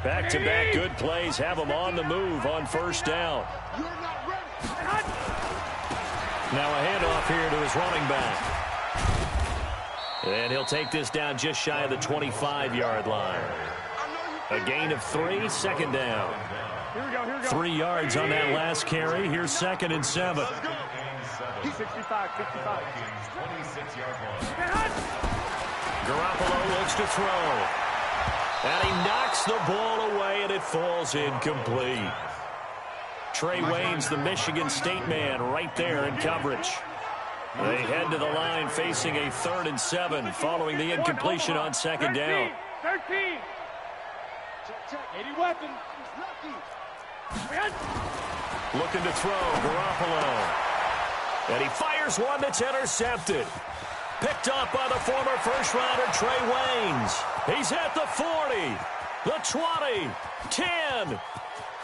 Back-to-back good plays have them on the move on first down. Now a handoff here to his running back. And he'll take this down just shy of the 25-yard line. A gain of 3, second down. 3 yards on that last carry. Here's 2nd and 7. 65. Garoppolo looks to throw. And he knocks the ball away, and it falls incomplete. Trey Waynes, the Michigan State man, right there in coverage. They head to the line facing a 3rd and 7 following the incompletion on 2nd down. 13. 80 weapon. Looking to throw, Garoppolo. And he fires one that's intercepted. Picked up by the former first-rounder Trey Waynes. He's at the 40, the 20, 10.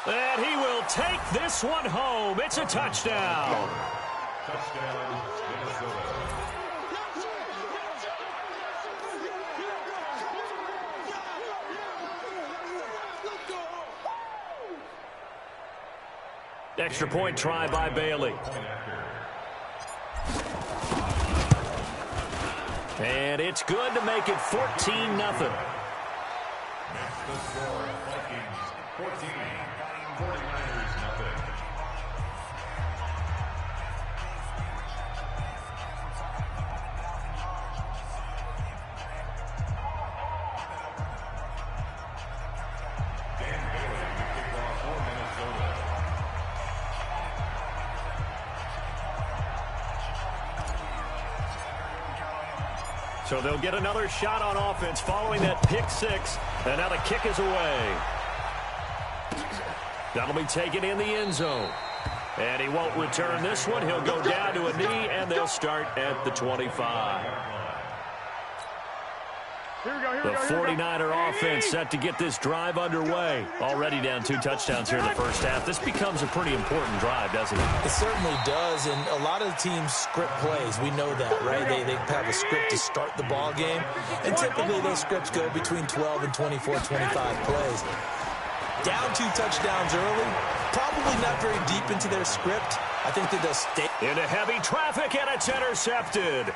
And he will take this one home. It's a touchdown. Touchdown, Minnesota. Extra point try by Bailey. And it's good to make it 14-0. That's the score. Vikings 14, 49ers nothing. Dan Bailey to kick off for Minnesota. So they'll get another shot on offense following that pick 6. And now the kick is away. That'll be taken in the end zone. And he won't return this one. He'll go down to a knee, and they'll start at the 25. The 49er offense set to get this drive underway. Already down 2 touchdowns here in the first half. This becomes a pretty important drive, doesn't it? It certainly does, and a lot of the teams script plays. We know that, right? They have a script to start the ball game, and typically those scripts go between 12 and 24, 25 plays. Down 2 touchdowns early, probably not very deep into their script. I think that they'll stay. Into heavy traffic, and it's intercepted.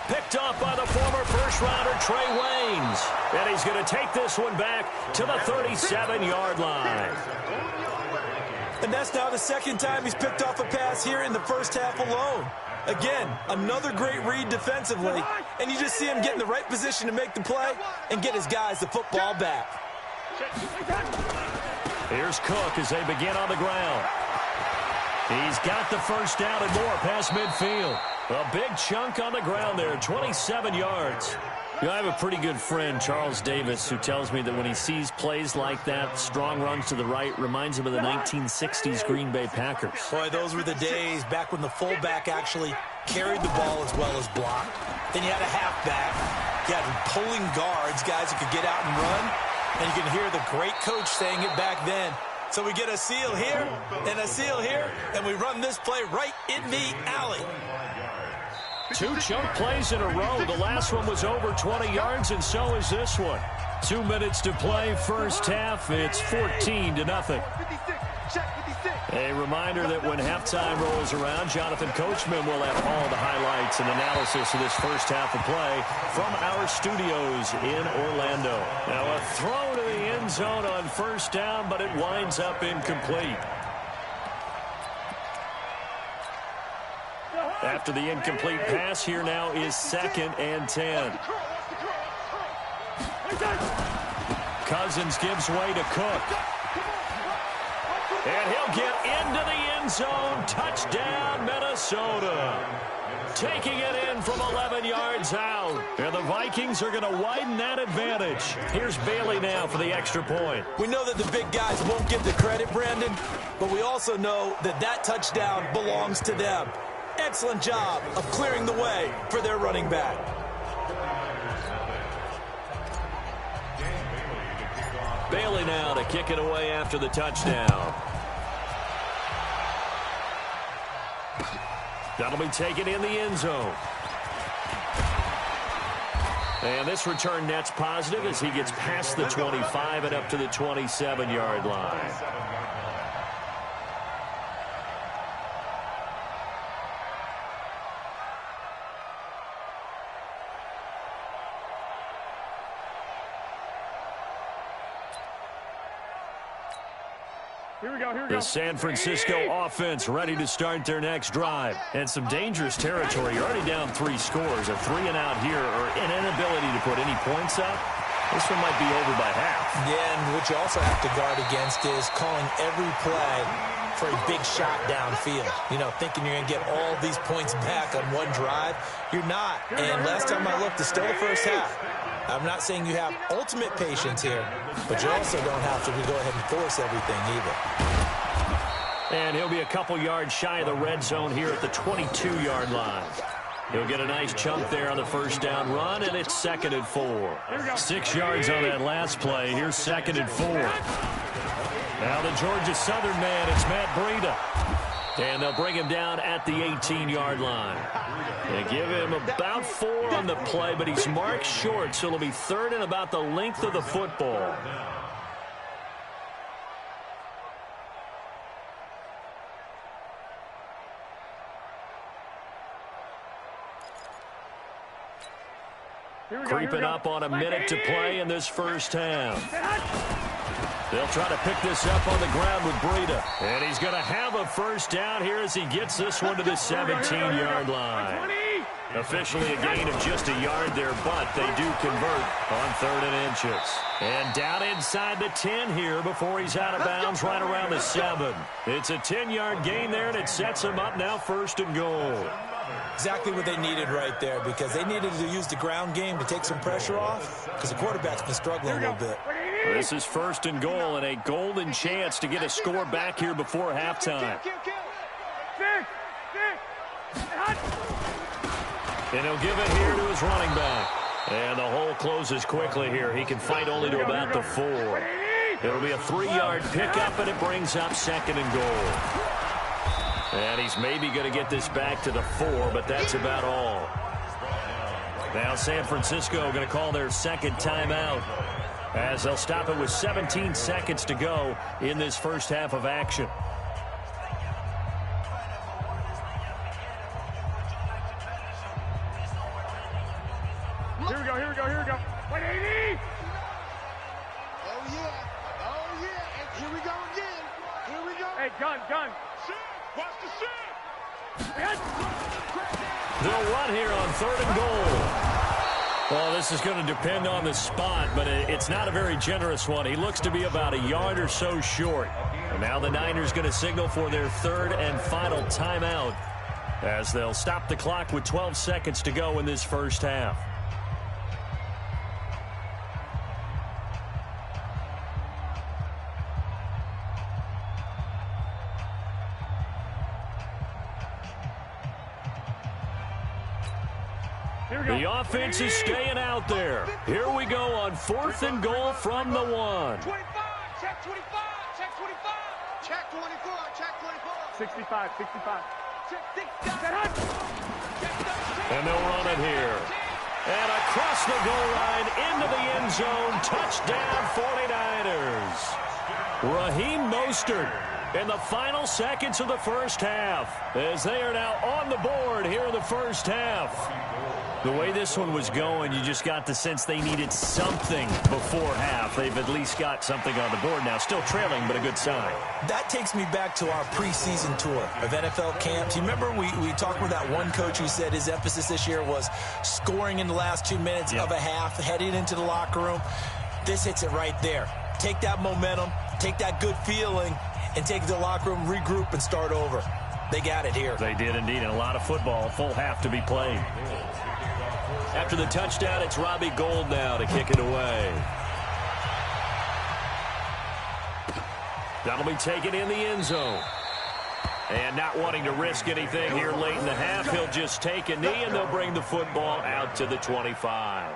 Picked up by the former first-rounder Trey Waynes. And he's going to take this one back to the 37-yard line. And that's now the 2nd time he's picked off a pass here in the first half alone. Again, another great read defensively, and you just see him get in the right position to make the play and get his guys the football back. Here's Cook as they begin on the ground. He's got the first down and more past midfield. A big chunk on the ground there, 27 yards. You know, I have a pretty good friend, Charles Davis, who tells me that when he sees plays like that, strong runs to the right, reminds him of the 1960s Green Bay Packers. Boy, those were the days back when the fullback actually carried the ball as well as blocked. Then you had a halfback. You had pulling guards, guys who could get out and run. And you can hear the great coach saying it back then. So we get a seal here and a seal here, and we run this play right in the alley. 2 chunk plays in a row. The last one was over 20 yards, and so is this one. 2 minutes to play first half. It's 14-0. A reminder that when halftime rolls around, Jonathan Coachman will have all the highlights and analysis of this first half of play from our studios in Orlando. Now a throw to the end zone on first down, but it winds up incomplete. After the incomplete pass, here now is 2nd and 10. Cousins gives way to Cook. And he'll get into the end zone. Touchdown, Minnesota. Taking it in from 11 yards out. And the Vikings are going to widen that advantage. Here's Bailey now for the extra point. We know that the big guys won't get the credit, Brandon, but we also know that that touchdown belongs to them. Excellent job of clearing the way for their running back. Bailey now to kick it away after the touchdown. That'll be taken in the end zone. And this return net's positive as he gets past the 25 and up to the 27-yard line. Here we go. The San Francisco offense ready to start their next drive. And some dangerous territory. You're already down 3 scores. A 3-and-out here or an inability to put any points up. This one might be over by half. Yeah, and what you also have to guard against is calling every play for a big shot downfield. You know, thinking you're going to get all these points back on one drive. You're not. And last time I looked, it's still the first half. I'm not saying you have ultimate patience here, but you also don't have to go ahead and force everything either. And he'll be a couple yards shy of the red zone here at the 22-yard line. He'll get a nice chunk there on the first down run, and it's 2nd and 4. 6 yards on that last play. Here's 2nd and 4. Now the Georgia Southern man, it's Matt Breida. And they'll bring him down at the 18-yard line. They give him about 4 on the play, but he's marked short, so it'll be 3rd and about the length of the football. Creeping up on a minute to play in this first half. They'll try to pick this up on the ground with Breida. And he's going to have a first down here as he gets this one to the 17-yard line. Officially a gain of just a yard there, but they do convert on 3rd and inches. And down inside the 10 here before he's out of bounds right around the 7. It's a 10-yard gain there, and it sets him up now 1st and goal. Exactly what they needed right there, because they needed to use the ground game to take some pressure off, because the quarterback's been struggling a little bit. This is 1st and goal and a golden chance to get a score back here before halftime. And he'll give it here to his running back. And the hole closes quickly here. He can fight only to about the 4. It'll be a 3-yard pickup, and it brings up 2nd and goal. And he's maybe going to get this back to the 4, but that's about all. Now San Francisco going to call their 2nd timeout as they'll stop it with 17 seconds to go in this first half of action. Here we go. 180! Oh, yeah. And here we go again. Hey, gun. Watch the shot. They'll run here on 3rd and goal. Well, this is going to depend on the spot, but it's not a very generous one. He looks to be about a yard or so short. And now the Niners going to signal for their 3rd and final timeout as they'll stop the clock with 12 seconds to go in this first half. The offense is staying out there. Here we go on 4th and goal from the 1. 25, check 25, check 25, check 24, check 24. 65. Check 6, And they'll run it here. And across the goal line into the end zone. Touchdown 49ers. Raheem Mostert in the final seconds of the first half as they are now on the board here in the first half. The way this one was going, you just got the sense they needed something before half. They've at least got something on the board now. Still trailing, but a good sign. That takes me back to our preseason tour of NFL camps. You remember we talked with that one coach who said his emphasis this year was scoring in the last 2 minutes of a half, heading into the locker room. This hits it right there. Take that momentum, take that good feeling, and take it to the locker room, regroup, and start over. They got it here. They did indeed, and a lot of football. Full half to be played. After the touchdown, it's Robbie Gould now to kick it away. That'll be taken in the end zone. And not wanting to risk anything here late in the half, he'll just take a knee, and they'll bring the football out to the 25.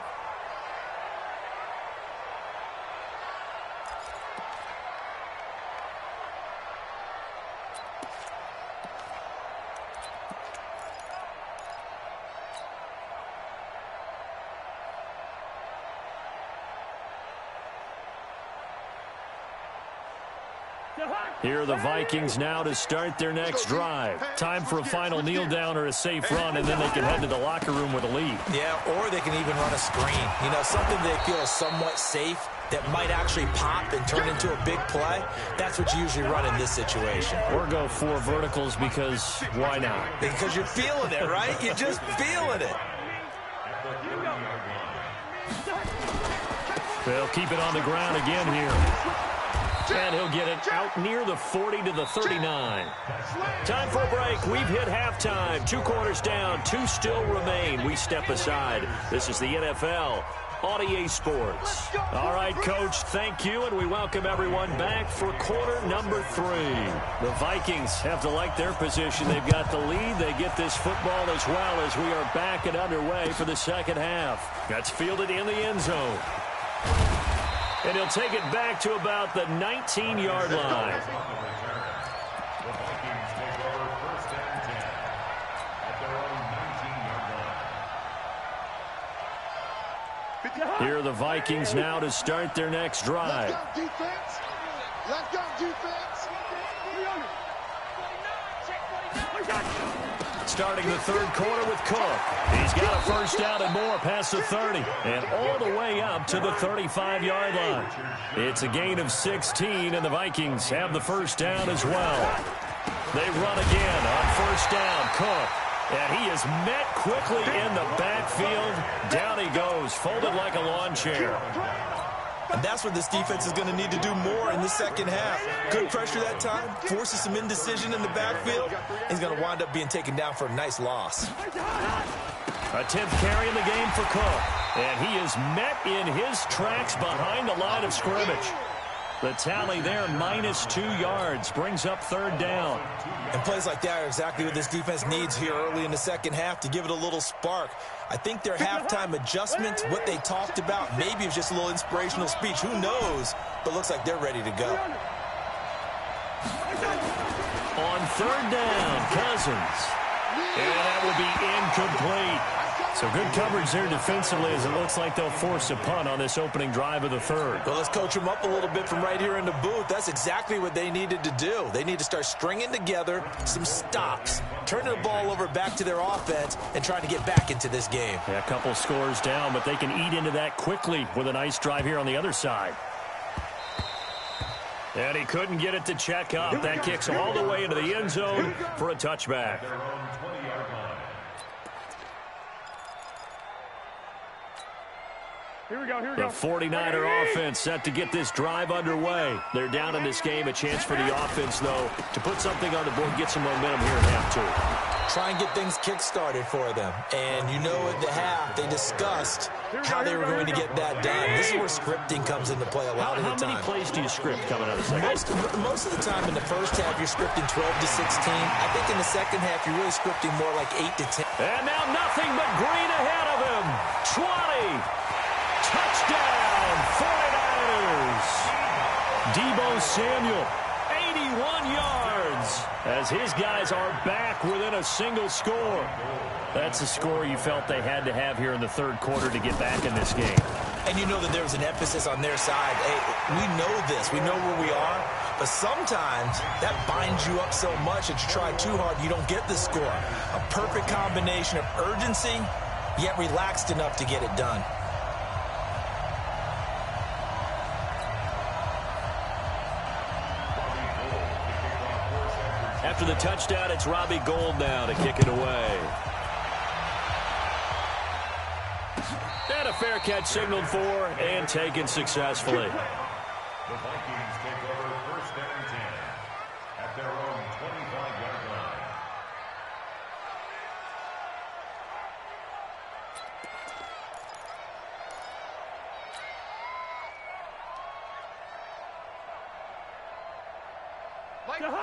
Here are the Vikings now to start their next drive. Time for a final kneel down or a safe run, and then they can head to the locker room with a lead. Yeah, or they can even run a screen. You know, something they feel is somewhat safe that might actually pop and turn into a big play. That's what you usually run in this situation. Or go 4 verticals because why not? Because you're feeling it, right? You're just feeling it. They'll keep it on the ground again here. And he'll get it out near the 40 to the 39. Time for a break. We've hit halftime. 2 quarters down. 2 still remain. We step aside. This is the NFL on EA Sports. All right, Coach, thank you, and we welcome everyone back for quarter number 3. The Vikings have to like their position. They've got the lead. They get this football as well as we are back and underway for the second half. That's fielded in the end zone. And he'll take it back to about the 19-yard line. The Vikings take over first and 10 at their own 19-yard line. Here are the Vikings now to start their next drive. Let's go, defense. Let's go, defense. Starting the third quarter with Cook. He's got a first down and more past the 30 and all the way up to the 35-yard line. It's a gain of 16, and the Vikings have the first down as well. They run again on first down. Cook. And he is met quickly in the backfield. Down he goes, folded like a lawn chair. And that's what this defense is going to need to do more in the second half. Good pressure that time, forces some indecision in the backfield. He's going to wind up being taken down for a nice loss. A 10th carry in the game for Cook. And he is met in his tracks behind the line of scrimmage. The tally there, -2 yards, brings up third down. And plays like that are exactly what this defense needs here early in the second half to give it a little spark. I think their halftime adjustment, what they talked about, maybe it was just a little inspirational speech. Who knows? But looks like they're ready to go. On third down, Cousins. And that will be incomplete. So good coverage there defensively as it looks like they'll force a punt on this opening drive of the third. Well, let's coach them up a little bit from right here in the booth. That's exactly what they needed to do. They need to start stringing together some stops, turning the ball over back to their offense, and trying to get back into this game. Yeah, a couple scores down, but they can eat into that quickly with a nice drive here on the other side. And he couldn't get it to check up. That kicks all the way into the end zone for a touchback. Here we go, here we The go. 49er offense set to get this drive underway. They're down in this game. A chance for the offense, though, to put something on the board, get some momentum here in half 2. Try and get things kick-started for them. And you know at the half, they discussed how they were going to get that done. This is where scripting comes into play a lot of the time. How many plays do you script coming out of the second half? Most of the time in the first half, you're scripting 12 to 16. I think in the second half, you're really scripting more like 8 to 10. And now nothing but green ahead of him. 20. Touchdown, 49ers. Deebo Samuel, 81 yards, as his guys are back within a single score. That's a score you felt they had to have here in the third quarter to get back in this game. And you know that there was an emphasis on their side. Hey, we know this. We know where we are. But sometimes that binds you up so much that you try too hard, you don't get the score. A perfect combination of urgency, yet relaxed enough to get it done. After the touchdown, it's Robbie Gould now to kick it away. And a fair catch signaled for and taken successfully. The Vikings take over first and 10 at their own 25-yard line.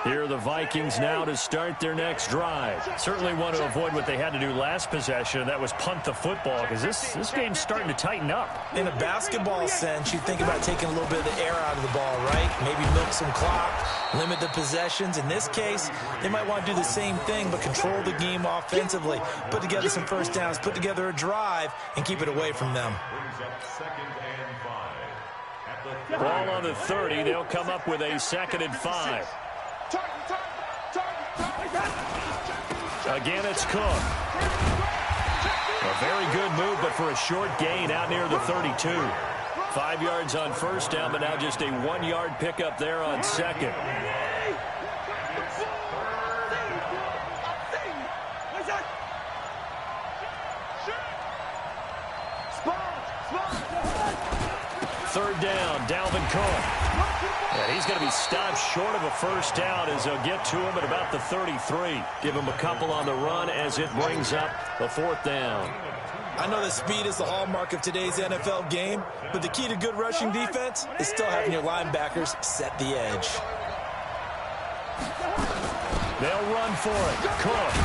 Here are the Vikings now to start their next drive. Certainly want to avoid what they had to do last possession. That was punt the football, because this game's starting to tighten up. In a basketball sense, you think about taking a little bit of the air out of the ball, right? Maybe milk some clock, limit the possessions. In this case, they might want to do the same thing, but control the game offensively. Put together some first downs, put together a drive, and keep it away from them. Ball on the 30. They'll come up with a 2nd and 5. Again, it's Cook. A very good move, but for a short gain out near the 32. 5 yards on first down, but now just a 1-yard pickup there on 2nd. Third down, Dalvin Cook. And he's going to be stopped short of a first down as they'll get to him at about the 33. Give him a couple on the run as it brings up the 4th down. I know that speed is the hallmark of today's NFL game, but the key to good rushing defense is still having your linebackers set the edge. They'll run for it. Cook.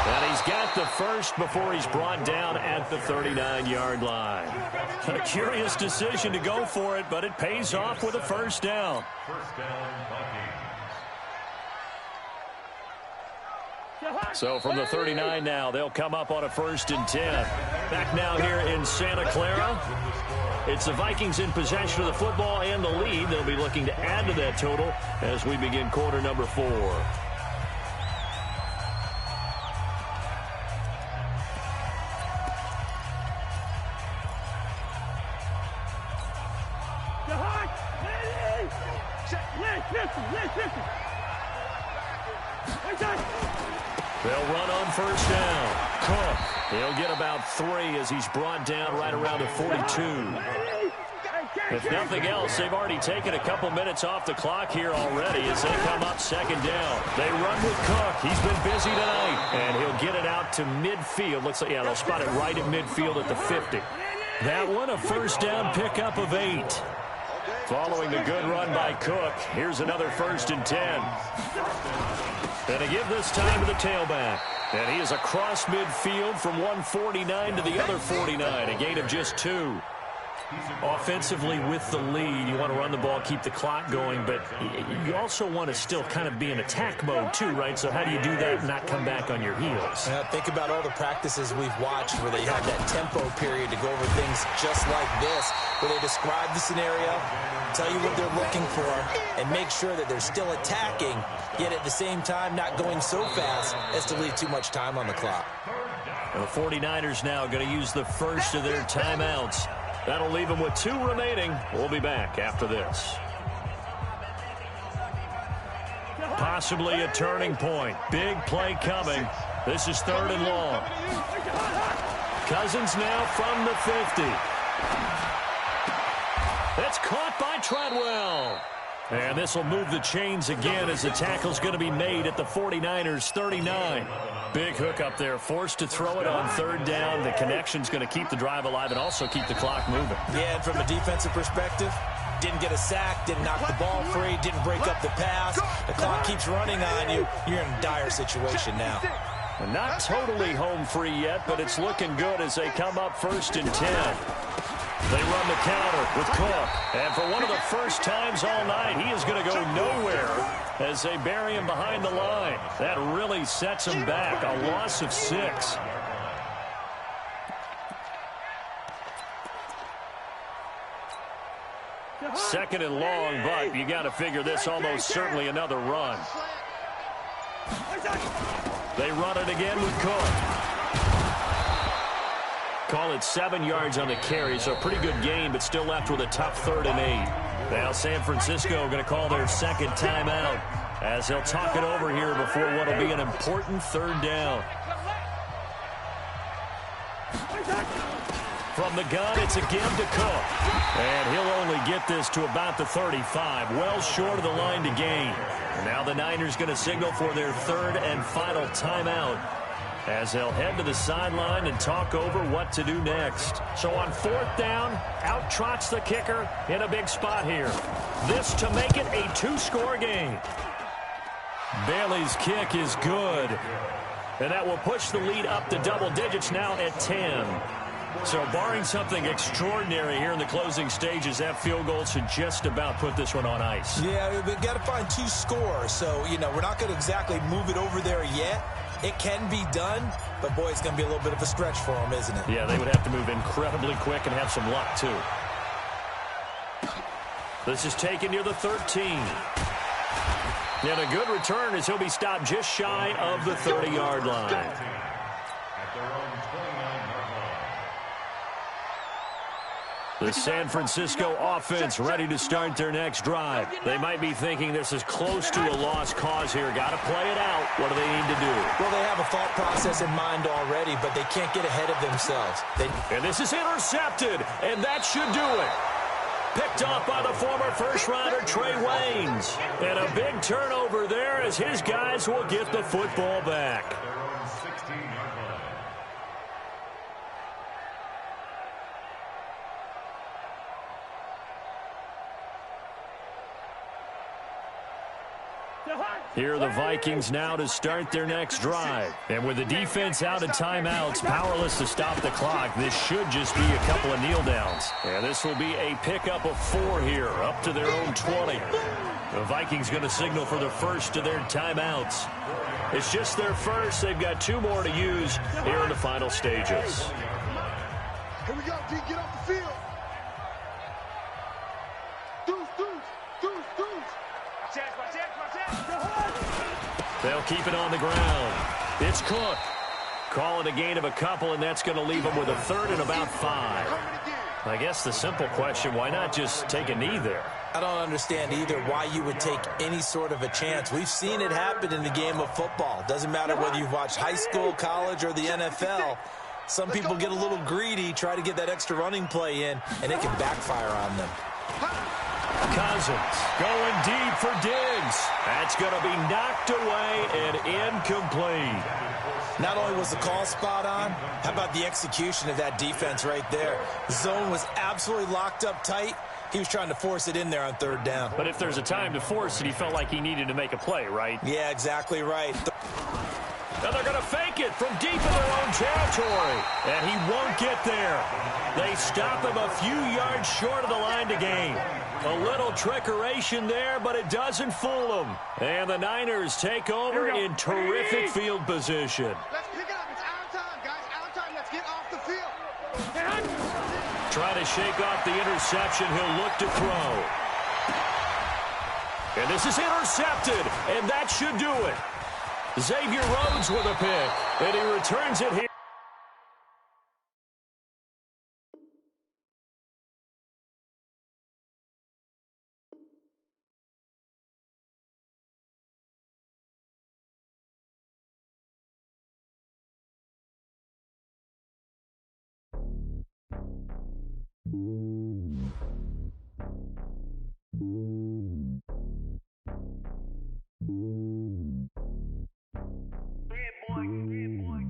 And he's got the first before he's brought down at the 39-yard line. A curious decision to go for it, but it pays off with a first down. First down, Vikings. So from the 39 now, they'll come up on a 1st and 10. Back now here in Santa Clara. It's the Vikings in possession of the football and the lead. They'll be looking to add to that total as we begin quarter number 4. They'll run on first down. Cook. He'll get about 3 as he's brought down right around the 42. If nothing else, they've already taken a couple minutes off the clock here already as they come up 2nd down. They run with Cook. He's been busy tonight. And he'll get it out to midfield. Looks like, yeah, they'll spot it right at midfield at the 50. That one, a first down pickup of 8. Following the good run by Cook, here's another 1st and 10. And to give this time to the tailback. And he is across midfield from 149 to the other 49, a gain of just 2. Offensively with the lead, you want to run the ball, keep the clock going, but you also want to still kind of be in attack mode too, right? So how do you do that and not come back on your heels? Think about all the practices we've watched where they have that tempo period to go over things just like this, where they describe the scenario, tell you what they're looking for, and make sure that they're still attacking, yet at the same time not going so fast as to leave too much time on the clock. The 49ers now going to use the first of their timeouts. That'll leave them with 2 remaining. We'll be back after this. Possibly a turning point. Big play coming. This is 3rd and long. Cousins now from the 50. It's caught by Treadwell. And this will move the chains again as the tackle's going to be made at the 49ers 39. Big hook up there, forced to throw it on 3rd down. The connection's going to keep the drive alive and also keep the clock moving. Yeah, and from a defensive perspective, didn't get a sack, didn't knock the ball free, didn't break up the pass. The clock keeps running on you. You're in a dire situation now. And not totally home free yet, but it's looking good as they come up 1st and 10. They run the counter with Cook. And for one of the first times all night, he is going to go nowhere as they bury him behind the line. That really sets him back. A loss of 6. Second and long, but you got to figure this almost certainly another run. They run it again with Cook. Call it 7 yards on the carry, so a pretty good gain, but still left with a tough 3rd and 8. Now San Francisco going to call their 2nd timeout as they'll talk it over here before what will be an important 3rd down. From the gun, it's again to Cook. And he'll only get this to about the 35, well short of the line to gain. Now the Niners going to signal for their third and final timeout, as they'll head to the sideline and talk over what to do next. So on fourth down, out trots the kicker in a big spot here. This to make it a two-score game. Bailey's kick is good, and that will push the lead up to double digits now at 10. So barring something extraordinary here in the closing stages, that field goal should just about put this one on ice. Yeah, we've got to find two scores. So, you know, we're not going to exactly move it over there yet. It can be done, but, boy, it's going to be a little bit of a stretch for them, isn't it? Yeah, they would have to move incredibly quick and have some luck, too. This is taken near the 13. And a good return as he'll be stopped just shy of the 30-yard line. At their own 29-yard line. The San Francisco offense ready to start their next drive. They might be thinking this is close to a lost cause here. Got to play it out. What do they need to do? Well, they have a thought process in mind already, but they can't get ahead of themselves. And this is intercepted, and that should do it. Picked off by the former first-rounder Trey Waynes. And a big turnover there as his guys will get the football back. Their own 16-yard line. Here are the Vikings now to start their next drive. And with the defense out of timeouts, powerless to stop the clock, this should just be a couple of kneel downs. And this will be a pickup of 4 here, up to their own 20. The Vikings going to signal for the first of their timeouts. It's just their first. They've got 2 more to use here in the final stages. Here we go, D, get off the field. They'll keep it on the ground. It's Cook. Call it a gain of a couple, and that's going to leave them with a third and about 5. I guess the simple question, why not just take a knee there? I don't understand either why you would take any sort of a chance. We've seen it happen in the game of football. Doesn't matter whether you've watched high school, college, or the NFL. Some people get a little greedy, try to get that extra running play in, and it can backfire on them. Cousins going deep for Diggs. That's going to be knocked away and incomplete. Not only was the call spot on, how about the execution of that defense right there? The zone was absolutely locked up tight. He was trying to force it in there on third down. But if there's a time to force it, he felt like he needed to make a play, right? Yeah, exactly right. And they're going to fake it from deep in their own territory. And he won't get there. They stop him a few yards short of the line to gain. A little trickeration there, but it doesn't fool them. And the Niners take over in terrific field position. Let's pick it up. It's out of time, guys. Out of time. Let's get off the field. Trying to shake off the interception. He'll look to throw. And this is intercepted, and that should do it. Xavier Rhodes with a pick, and he returns it here.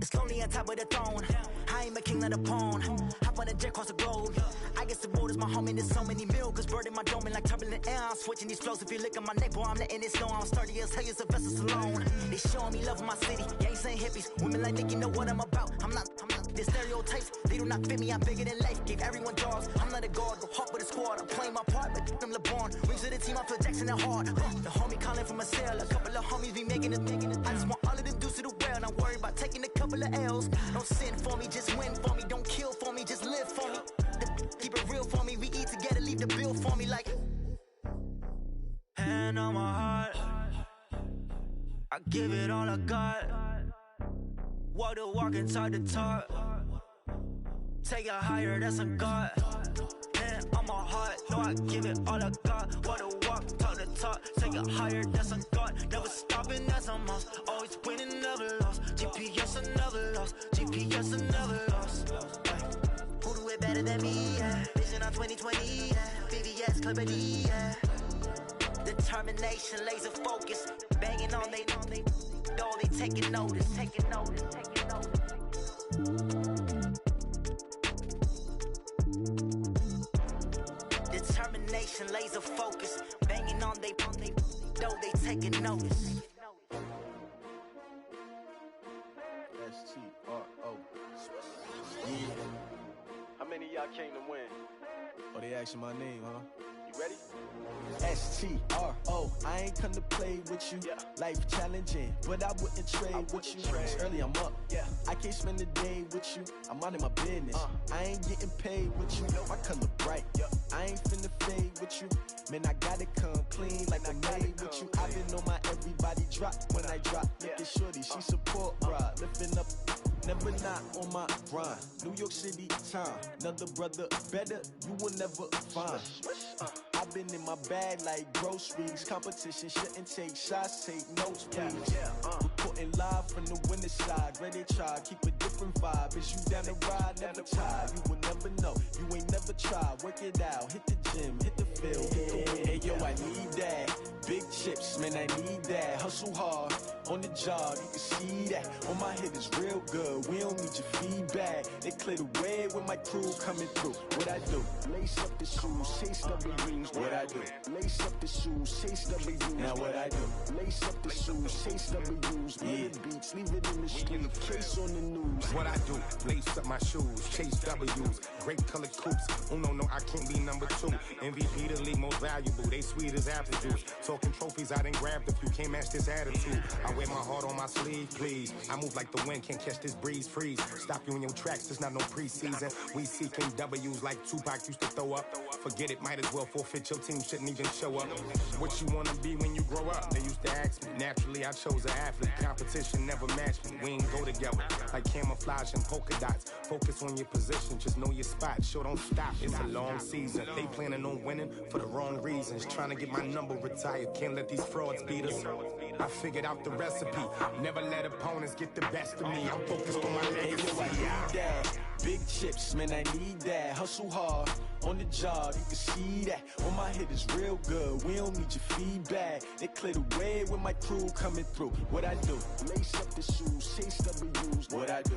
It's lonely on top of the throne. I ain't a king of the pawn. Hop on a jet across the globe. I guess the road is my home and there's so many milkers burning my dome like turbulent air. I'm switching these flows. If you look at my neck, boy, I'm letting it snow. I'm sturdy as hell, Sylvester Stallone. They showing me love in my city. Gangs ain't hippies. Women like Nick, you know what I'm about. I'm not the stereotypes. They do not fit me. I'm bigger than life. Gave everyone jobs. I'm not a guard. Go hard with a squad. I'm playing my part, but them LeBron. Rings to the team. I feel Jackson and hard. The homie calling from a cell. A couple of homies be making it. I just want all of them dudes to do well. Not worry about taking a couple of L's. Don't sin for me, just win for me. Don't kill for me, just live for me. Keep it real for me. We eat together, leave the bill for me like. Hand on my heart, I give it all I got. Walk the walk and talk the talk. Take it higher, that's a God. Hand on my heart, no, I give it all I got. Walk the walk, talk the talk. Take it higher, that's a God. Never stopping, that's a must. Always winning, never lost. GPS, I never lost. GPS, I never lost. Who do it better than on 2020, yeah. VVS, Clippity, yeah. Determination, laser focus, banging on they though they taking notice. Determination, laser focus, banging on they though they taking notice. STRO. Yeah. How many of y'all came to win? Oh, they asking my name, huh? You ready? STRO. I ain't come to play with you. Life challenging, but I wouldn't trade with you. It's early, I'm up. I can't spend the day with you. I'm minding my business. I ain't getting paid with you. My color bright. I ain't finna fade with you. Man, I gotta come clean like I'm made with you. I've been on my everybody drop when I drop. Look at shorty, she support ride. Lifting up, never not on my grind. New York City time, another brother better you will never find. I've been in my bag like groceries. Competition shouldn't take shots, take notes, please. Reporting live from the winter side. Ready to try, keep a different vibe. Is you down the ride, never tired. You will never know, you ain't never tried. Work it out, hit the gym, hit the field, hit the win. Hey yo, I need that. Big chips, man, I need that. Hustle hard, on the job, you can see that. On my hit is real good, we don't need your feedback. They clear the way with my crew coming through. What I do? Lace up the shoes, chase W's. What I do? Lace up the shoes, chase W's. Now what I do? Lace up the shoes, chase W's. Yeah, beats, leave it in the street, case on the news. What I do? Lace up my shoes, chase W's. Great colored coops. Oh no, I can't be number 2. MVP the league most valuable. They sweet as apple juice. Talking trophies I done grabbed if you can't match this attitude. I wear my heart on my sleeve, please. I move like the wind, can't catch this breeze, freeze. Stop you in your tracks, there's not no preseason. We seeking W's like Tupac used to throw up. Forget it, might as well forfeit, your team shouldn't even show up. What you wanna be when you grow up? They used to ask me. Naturally, I chose an athlete. Competition never matched me. We ain't go together like camouflage and polka dots. Focus on your position, just know your spot. Sure, don't stop, it's a long season. They planning on winning for the wrong reasons. Trying to get my number retired, can't let these frauds beat us. I figured out the recipe. Never let opponents get the best of me. I'm focused on my legacy. I need that. Big chips, man, I need that. Hustle hard, on the job, you can see that. On my hit is real good, we don't need your feedback. They clear the way with my crew coming through. What I do? Lace up the shoes, chase W's. What I do?